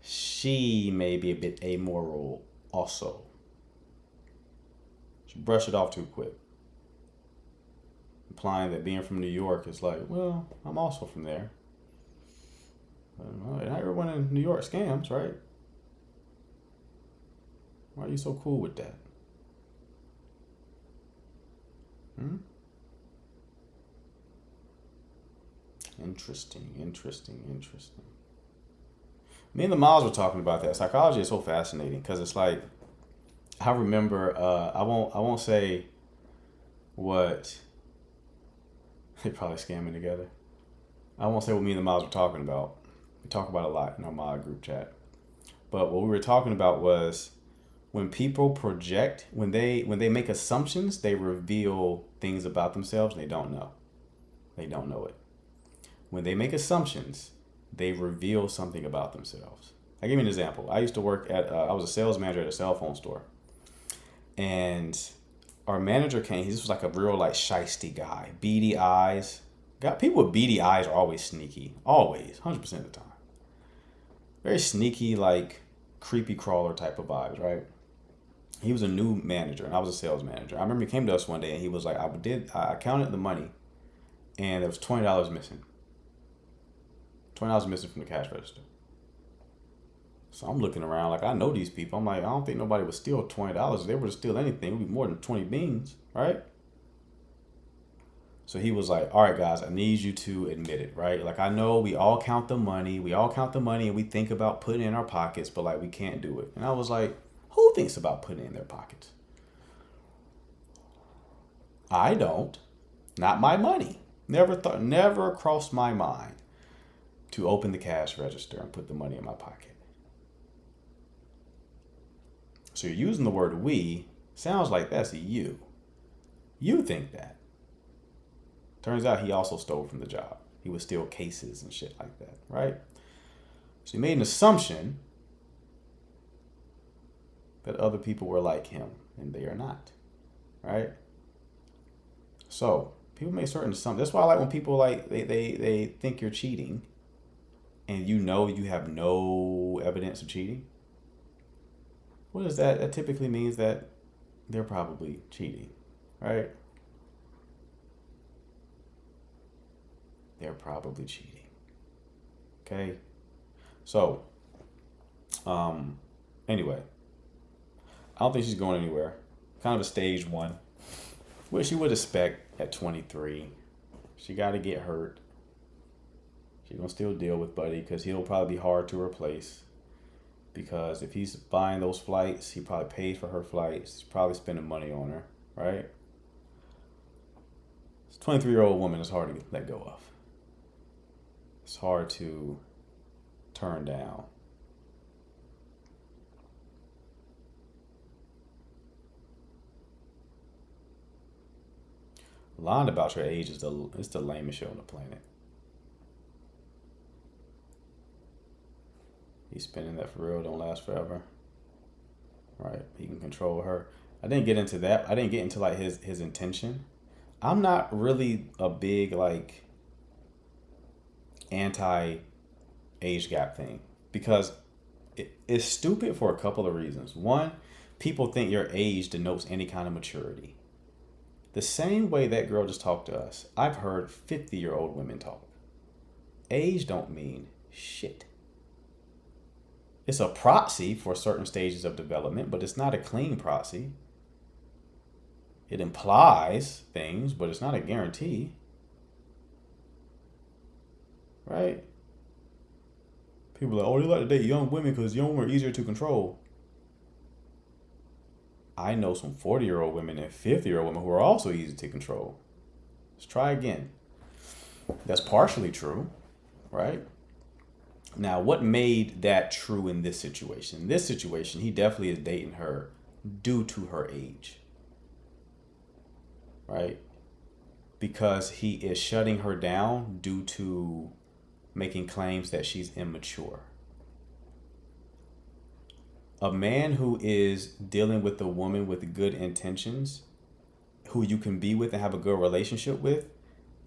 she may be a bit amoral also. She brushed it off too quick, implying that being from New York is like, well, I'm also from there. Not everyone in New York scams, right? Why are you so cool with that? Interesting. Me and the Miles were talking about that. Psychology is so fascinating because it's like, I remember, I won't say what, they probably scamming together. I won't say what me and the Miles were talking about. We talk about it a lot in our mod group chat. But what we were talking about was when people project, when they make assumptions, they reveal things about themselves and they don't know. They don't know it. When they make assumptions, they reveal something about themselves. I'll give you an example. I used to work at, I was a sales manager at a cell phone store. And our manager came, he was like a real like shiesty guy. Beady eyes. People with beady eyes are always sneaky. Always. 100% of the time. Very sneaky, like creepy crawler type of vibes, right? He was a new manager and I was a sales manager. I remember he came to us one day and he was like, I counted the money and there was $20 missing. $20 missing from the cash register. So I'm looking around like I know these people. I'm like, I don't think nobody would steal $20. If they were to steal anything, it would be more than 20 beans, right? So he was like, all right, guys, I need you to admit it, right? Like, I know we all count the money. And we think about putting it in our pockets, but like, we can't do it. And I was like, who thinks about putting it in their pockets? I don't. Not my money. Never crossed my mind to open the cash register and put the money in my pocket. So you're using the word we. Sounds like that's a you. You think that. Turns out he also stole from the job. He would steal cases and shit like that, right? So he made an assumption that other people were like him, and they are not, right? So people make certain assumptions. That's why I like when people like they think you're cheating, and you know you have no evidence of cheating. What is that? That typically means that they're probably cheating, right? They're probably cheating. Okay. So, anyway, I don't think she's going anywhere. Kind of a stage one, which you would expect at 23. She got to get hurt. She's going to still deal with Buddy because he'll probably be hard to replace. Because if he's buying those flights, he probably paid for her flights. He's probably spending money on her, right? This 23-year-old woman is hard to let go of. It's hard to turn down. Lying about your age is the lamest shit on the planet. He's spinning that for real, don't last forever. Right, he can control her. I didn't get into that. I didn't get into like his intention. I'm not really a big like anti-age gap thing because it's stupid for a couple of reasons. One, people think your age denotes any kind of maturity. The same way that girl just talked to us, I've heard 50-year-old women talk. Age don't mean shit. It's a proxy for certain stages of development, but it's not a clean proxy. It implies things, but it's not a guarantee. Right? People are like, oh, they like to date young women because young women are easier to control. I know some 40-year-old women and 50-year-old women who are also easy to control. Let's try again. That's partially true, right? Now, what made that true in this situation? In this situation, he definitely is dating her due to her age, right? Because he is shutting her down due to making claims that she's immature. A man who is dealing with a woman with good intentions, who you can be with and have a good relationship with,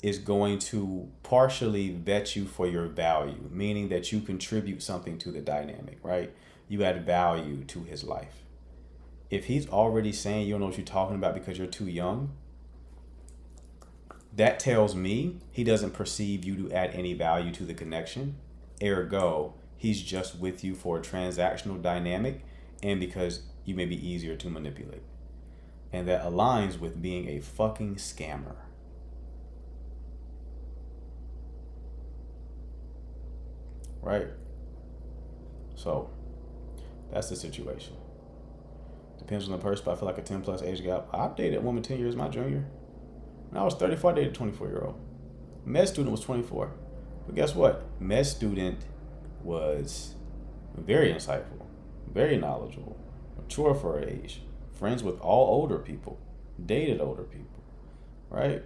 is going to partially vet you for your value, meaning that you contribute something to the dynamic, right? You add value to his life. If he's already saying you don't know what you're talking about because you're too young, that tells me he doesn't perceive you to add any value to the connection. Ergo, he's just with you for a transactional dynamic and because you may be easier to manipulate. And that aligns with being a fucking scammer. Right? So, that's the situation. Depends on the person, but I feel like a 10 plus age gap. I've dated a woman 10 years my junior. When I was 34, I dated a 24-year-old. Med student was 24. But guess what? Med student was very insightful, very knowledgeable, mature for her age, friends with all older people, dated older people, right?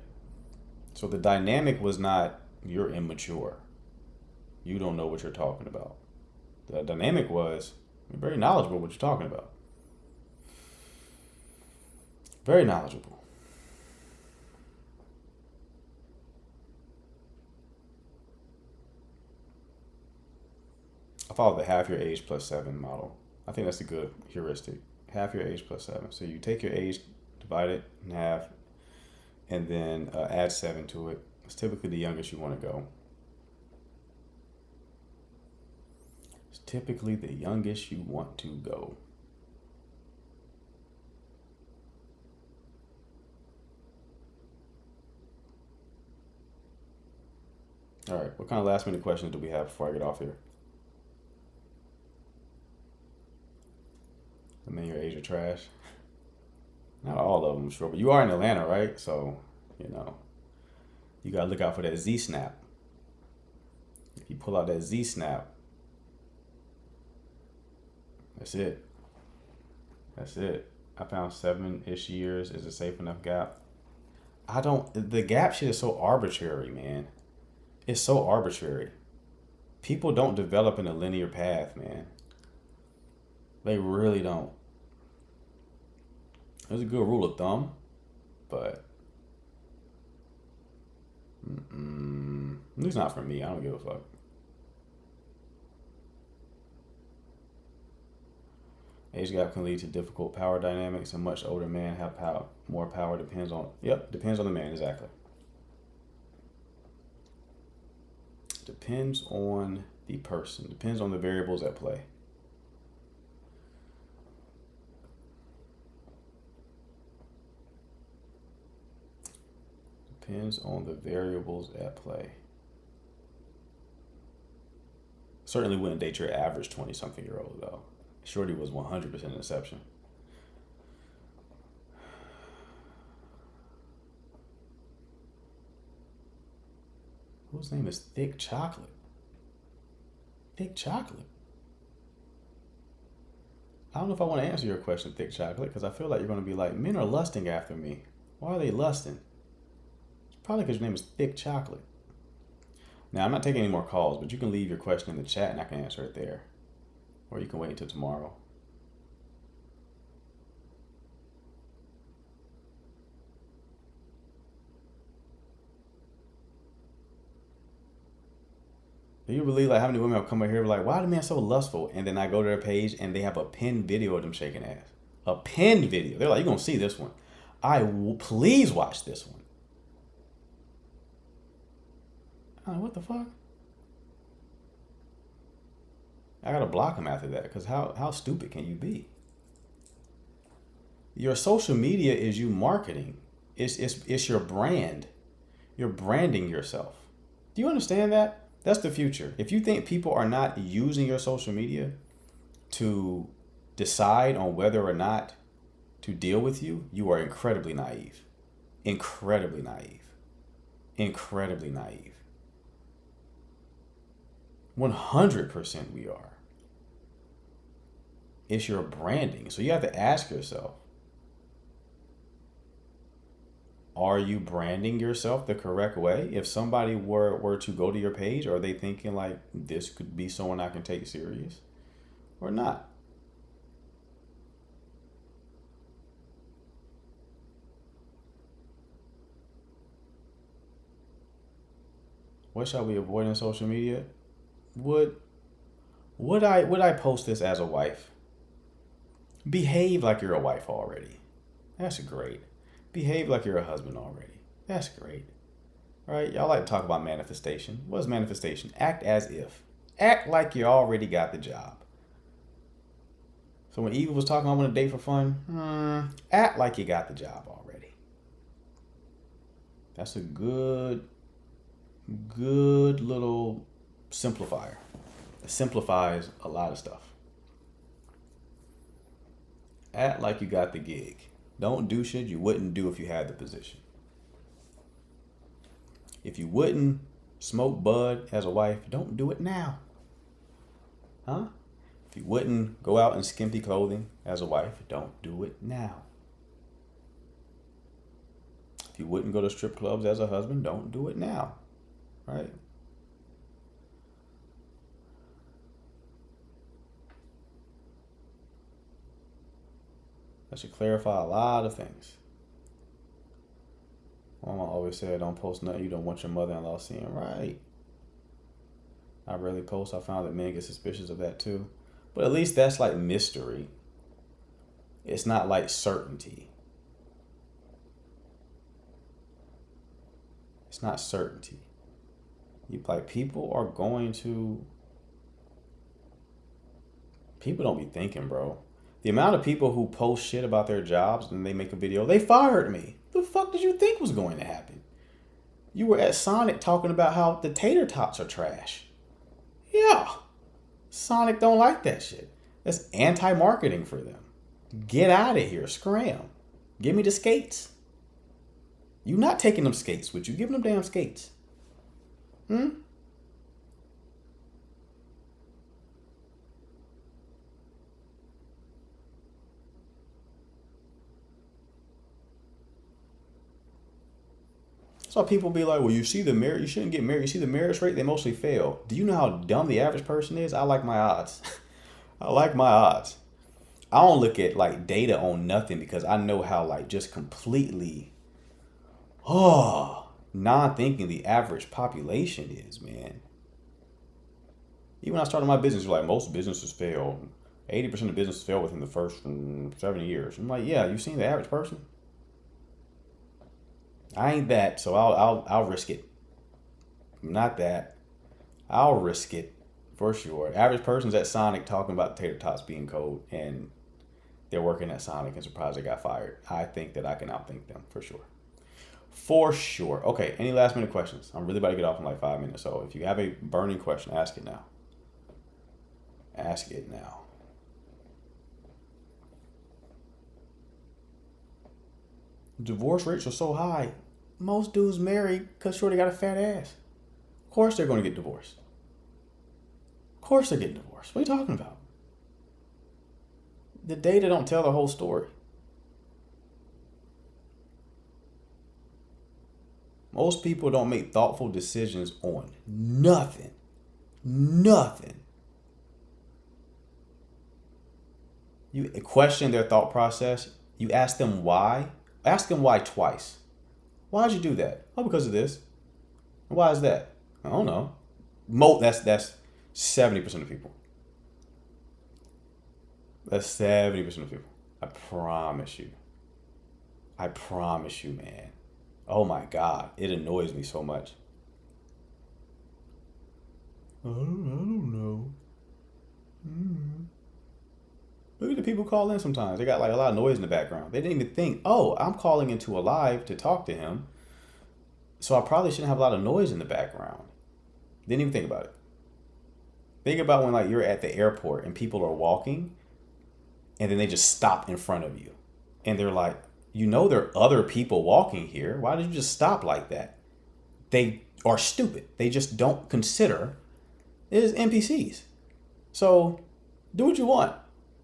So the dynamic was not, you're immature. You don't know what you're talking about. The dynamic was, you're very knowledgeable what you're talking about. Very knowledgeable. I follow the half your age plus 7 model. I think that's a good heuristic. Half your age plus 7. So you take your age, divide it in half, and then add 7 to it. It's typically the youngest you want to go. It's typically the youngest you want to go. All right, what kind of last minute questions do we have before I get off here? The men your age are trash. Not all of them, sure, but you are in Atlanta, right? So, you know, you gotta look out for that Z snap. If you pull out that Z snap, that's it. That's it. I found 7-ish years is a safe enough gap. The gap shit is so arbitrary, man. It's so arbitrary. People don't develop in a linear path, man. They really don't. There's a good rule of thumb, but it's not for me. I don't give a fuck. Age gap can lead to difficult power dynamics. A much older man have more power. Depends on the man, exactly. Depends on The person. Depends on the variables at play. Depends on the variables at play. Certainly wouldn't date your average 20-something-year-old, though. Shorty was 100% Inception. Whose name is Thick Chocolate? Thick Chocolate? I don't know if I want to answer your question, Thick Chocolate, because I feel like you're going to be like, men are lusting after me. Why are they lusting? It's probably because your name is Thick Chocolate. Now, I'm not taking any more calls, but you can leave your question in the chat and I can answer it there. Or you can wait until tomorrow. Do you believe like how many women have come over here like, why are the men so lustful? And then I go to their page and they have a pinned video of them shaking ass. A pinned video. They're like, you're going to see this one. Please watch this one. I'm like, what the fuck? I got to block them after that because how stupid can you be? Your social media is you marketing. It's your brand. You're branding yourself. Do you understand that? That's the future. If you think people are not using your social media to decide on whether or not to deal with you, you are incredibly naive. Incredibly naive. Incredibly naive. 100% we are. It's your branding. So you have to ask yourself, are you branding yourself the correct way? If somebody were to go to your page, are they thinking like this could be someone I can take serious or not? What shall we avoid on social media? Would I post this as a wife? Behave like you're a wife already. That's great. Behave like you're a husband already. That's great. All right, y'all like to talk about manifestation. What is manifestation? Act as if. Act like you already got the job. So when Eva was talking, I want to date for fun. Act like you got the job already. That's a good little simplifier. It simplifies a lot of stuff. Act like you got the gig. Don't do shit you wouldn't do if you had the position. If you wouldn't smoke bud as a wife, don't do it now. Huh? If you wouldn't go out in skimpy clothing as a wife, don't do it now. If you wouldn't go to strip clubs as a husband, don't do it now. Right? That should clarify a lot of things. Mama always said, don't post nothing you don't want your mother-in-law seeing. Right. I rarely post. I found that men get suspicious of that too. But at least that's like mystery. It's not like certainty. It's not certainty. People are going to... People don't be thinking, bro. The amount of people who post shit about their jobs and they make a video, they fired me. The fuck did you think was going to happen? You were at Sonic talking about how the tater tots are trash. Yeah. Sonic don't like that shit. That's anti-marketing for them. Get out of here. Scram. Give me the skates. You not taking them skates with you. Give them damn skates. So people be like, well, you see the marriage, you shouldn't get married. You see the marriage rate, they mostly fail. Do you know how dumb the average person is? I like my odds. I like my odds. I don't look at like data on nothing because I know how like just completely non-thinking the average population is, man. Even when I started my business, like most businesses fail. 80% of businesses fail within the first 7 years. I'm like, yeah, you seen the average person? I ain't that, so I'll risk it. I'm not that. I'll risk it For sure. Average person's at Sonic talking about tater tots being cold, and they're working at Sonic and surprised they got fired. I think that I can outthink them for sure. For sure. Okay, any last minute questions? I'm really about to get off in like 5 minutes. So if you have a burning question, ask it now. Ask it now. Divorce rates are so high. Most dudes marry because Shorty got a fat ass. Of course they're going to get divorced. Of course they're getting divorced. What are you talking about? The data don't tell the whole story. Most people don't make thoughtful decisions on nothing. Nothing. You question their thought process. You ask them why. Ask them why twice. Why'd you do that? Oh, because of this. Why is that? I don't know. That's 70% of people. That's 70% of people. I promise you. I promise you, man. Oh my God. It annoys me so much. I don't know. Look at the people call in sometimes. They got like a lot of noise in the background. They didn't even think, oh, I'm calling into a live to talk to him, so I probably shouldn't have a lot of noise in the background. Didn't even think about it. Think about when like you're at the airport and people are walking and then they just stop in front of you. And they're like, you know there are other people walking here. Why did you just stop like that? They are stupid. They just don't consider it is NPCs. So do what you want.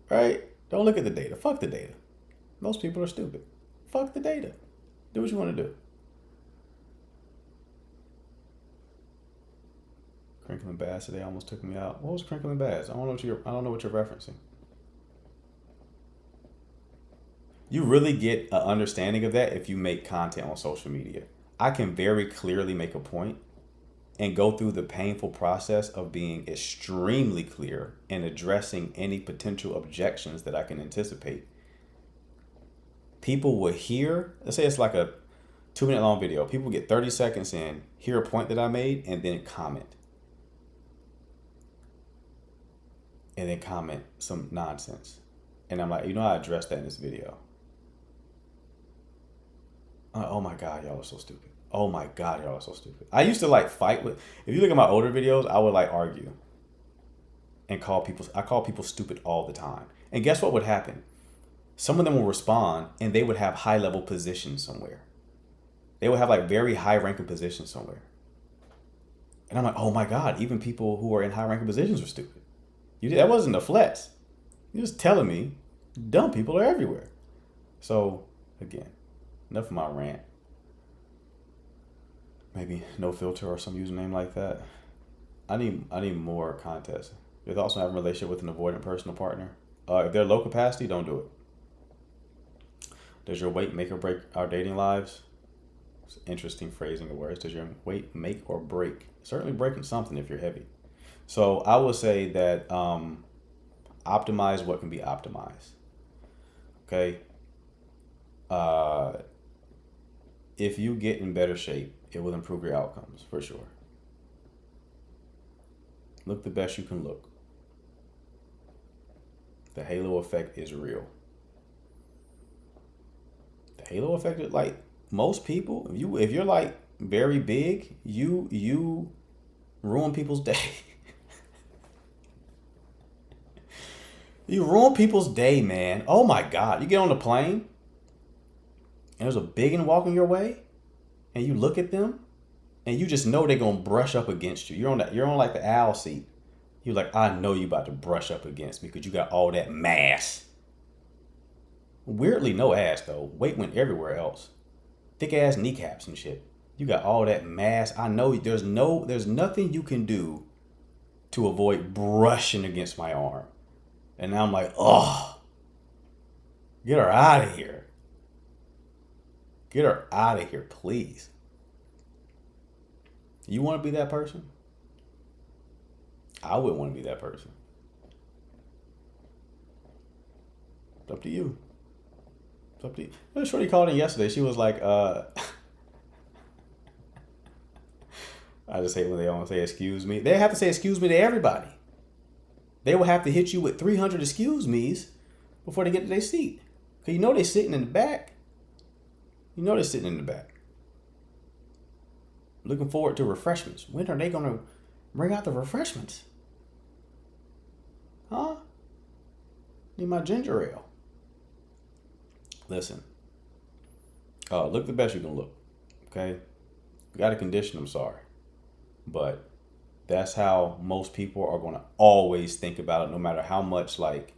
Right? Don't look at the data. Fuck the data. Most people are stupid. Fuck the data. Do what you want to do. Crinkling Bass today almost took me out. What was Crinkling Bass? I don't know what you're referencing. You really get an understanding of that if you make content on social media. I can very clearly make a point and go through the painful process of being extremely clear and addressing any potential objections that I can anticipate. People will hear, let's say it's like a 2-minute long video. People get 30 seconds in, hear a point that I made, and then comment. And then comment some nonsense. And I'm like, I addressed that in this video. Oh my God, y'all are so stupid. Oh my God, y'all are so stupid. I used to like fight with, if you look at my older videos, I would like argue and call people stupid all the time. And guess what would happen? Some of them will respond and they would have high level positions somewhere. They would have like very high ranking positions somewhere. And I'm like, oh my God, even people who are in high ranking positions are stupid. That wasn't a flex. You're just telling me dumb people are everywhere. So again, enough of my rant. Maybe no filter or some username like that. I need more context. Your thoughts on having a relationship with an avoidant personal partner? If they're low capacity, don't do it. Does your weight make or break our dating lives? It's interesting phrasing of words. Does your weight make or break? Certainly breaking something if you're heavy. So I will say that optimize what can be optimized. Okay. If you get in better shape, it will improve your outcomes for sure. Look the best you can look. The halo effect is real. The halo effect is like most people, if you're like very big, you ruin people's day. You ruin people's day, man. Oh my God. You get on the plane and there's a biggin walking your way and you look at them and you just know they're going to brush up against you. You're on like the aisle seat. You're like, I know you about to brush up against me because you got all that mass. Weirdly, no ass though. Weight went everywhere else. Thick ass kneecaps and shit. You got all that mass. I know there's nothing you can do to avoid brushing against my arm. And now I'm like, oh, get her out of here. Get her out of here, please. You want to be that person? I wouldn't want to be that person. It's up to you. It's up to you. Shorty called in yesterday. She was like, I just hate when they don't say excuse me. They have to say excuse me to everybody. They will have to hit you with 300 excuse me's before they get to their seat. Because you know they're sitting in the back. You know they're sitting in the back. Looking forward to refreshments. When are they going to bring out the refreshments? Huh? Need my ginger ale. Listen. Look the best you can look. Okay? You got a condition, I'm sorry. But that's how most people are going to always think about it, no matter how much like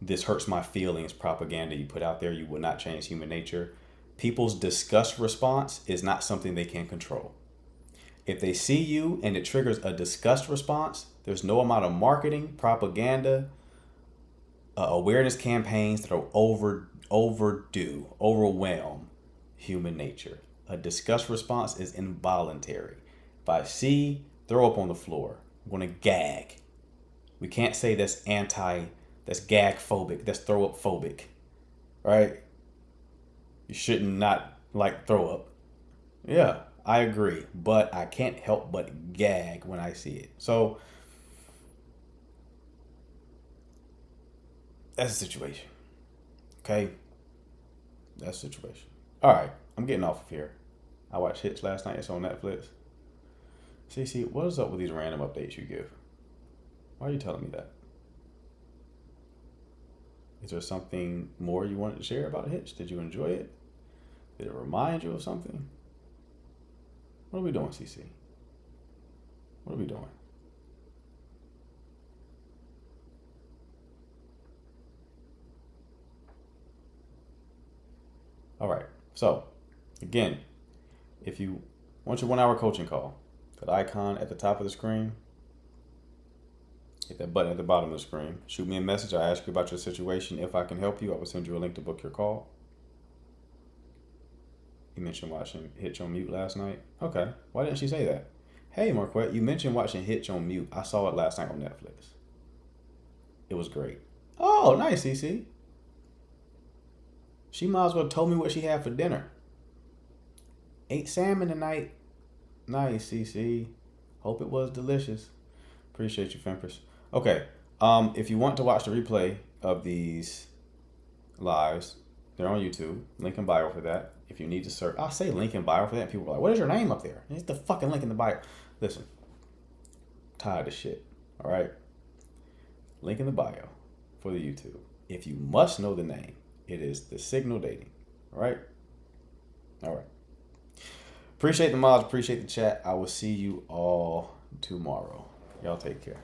this hurts my feelings propaganda you put out there. You will not change human nature. People's disgust response is not something they can control. If they see you and it triggers a disgust response, there's no amount of marketing, propaganda, awareness campaigns that are overwhelm human nature. A disgust response is involuntary. If I see, throw up on the floor, I'm going to gag. We can't say that's gag phobic, that's throw up phobic, right? You shouldn't not like throw up. Yeah, I agree, but I can't help but gag when I see it. So that's the situation. Okay? That's the situation. All right, I'm getting off of here. I watched Hitch last night. It's on Netflix. CC, what is up with these random updates you give? Why are you telling me that? Is there something more you wanted to share about Hitch? Did you enjoy it? Did it remind you of something? What are we doing, CC? What are we doing? All right. So, again, if you want your 1 hour coaching call, that icon at the top of the screen, hit that button at the bottom of the screen. Shoot me a message. I ask you about your situation. If I can help you, I will send you a link to book your call. You mentioned watching Hitch on mute last night. Okay. Why didn't she say that? Hey, Marquette, you mentioned watching Hitch on mute. I saw it last night on Netflix. It was great. Oh, nice, CC. She might as well told me what she had for dinner. Ate salmon tonight. Nice, CC. Hope it was delicious. Appreciate you, Fempress. Okay. If you want to watch the replay of these lives, they're on YouTube. Link in bio for that. If you need to search, I'll say link in bio for that. People are like, what is your name up there? It's the fucking link in the bio. Listen, tired of shit. All right. Link in the bio for the YouTube. If you must know the name, it is The Signal Dating. All right. All right. Appreciate the mods. Appreciate the chat. I will see you all tomorrow. Y'all take care.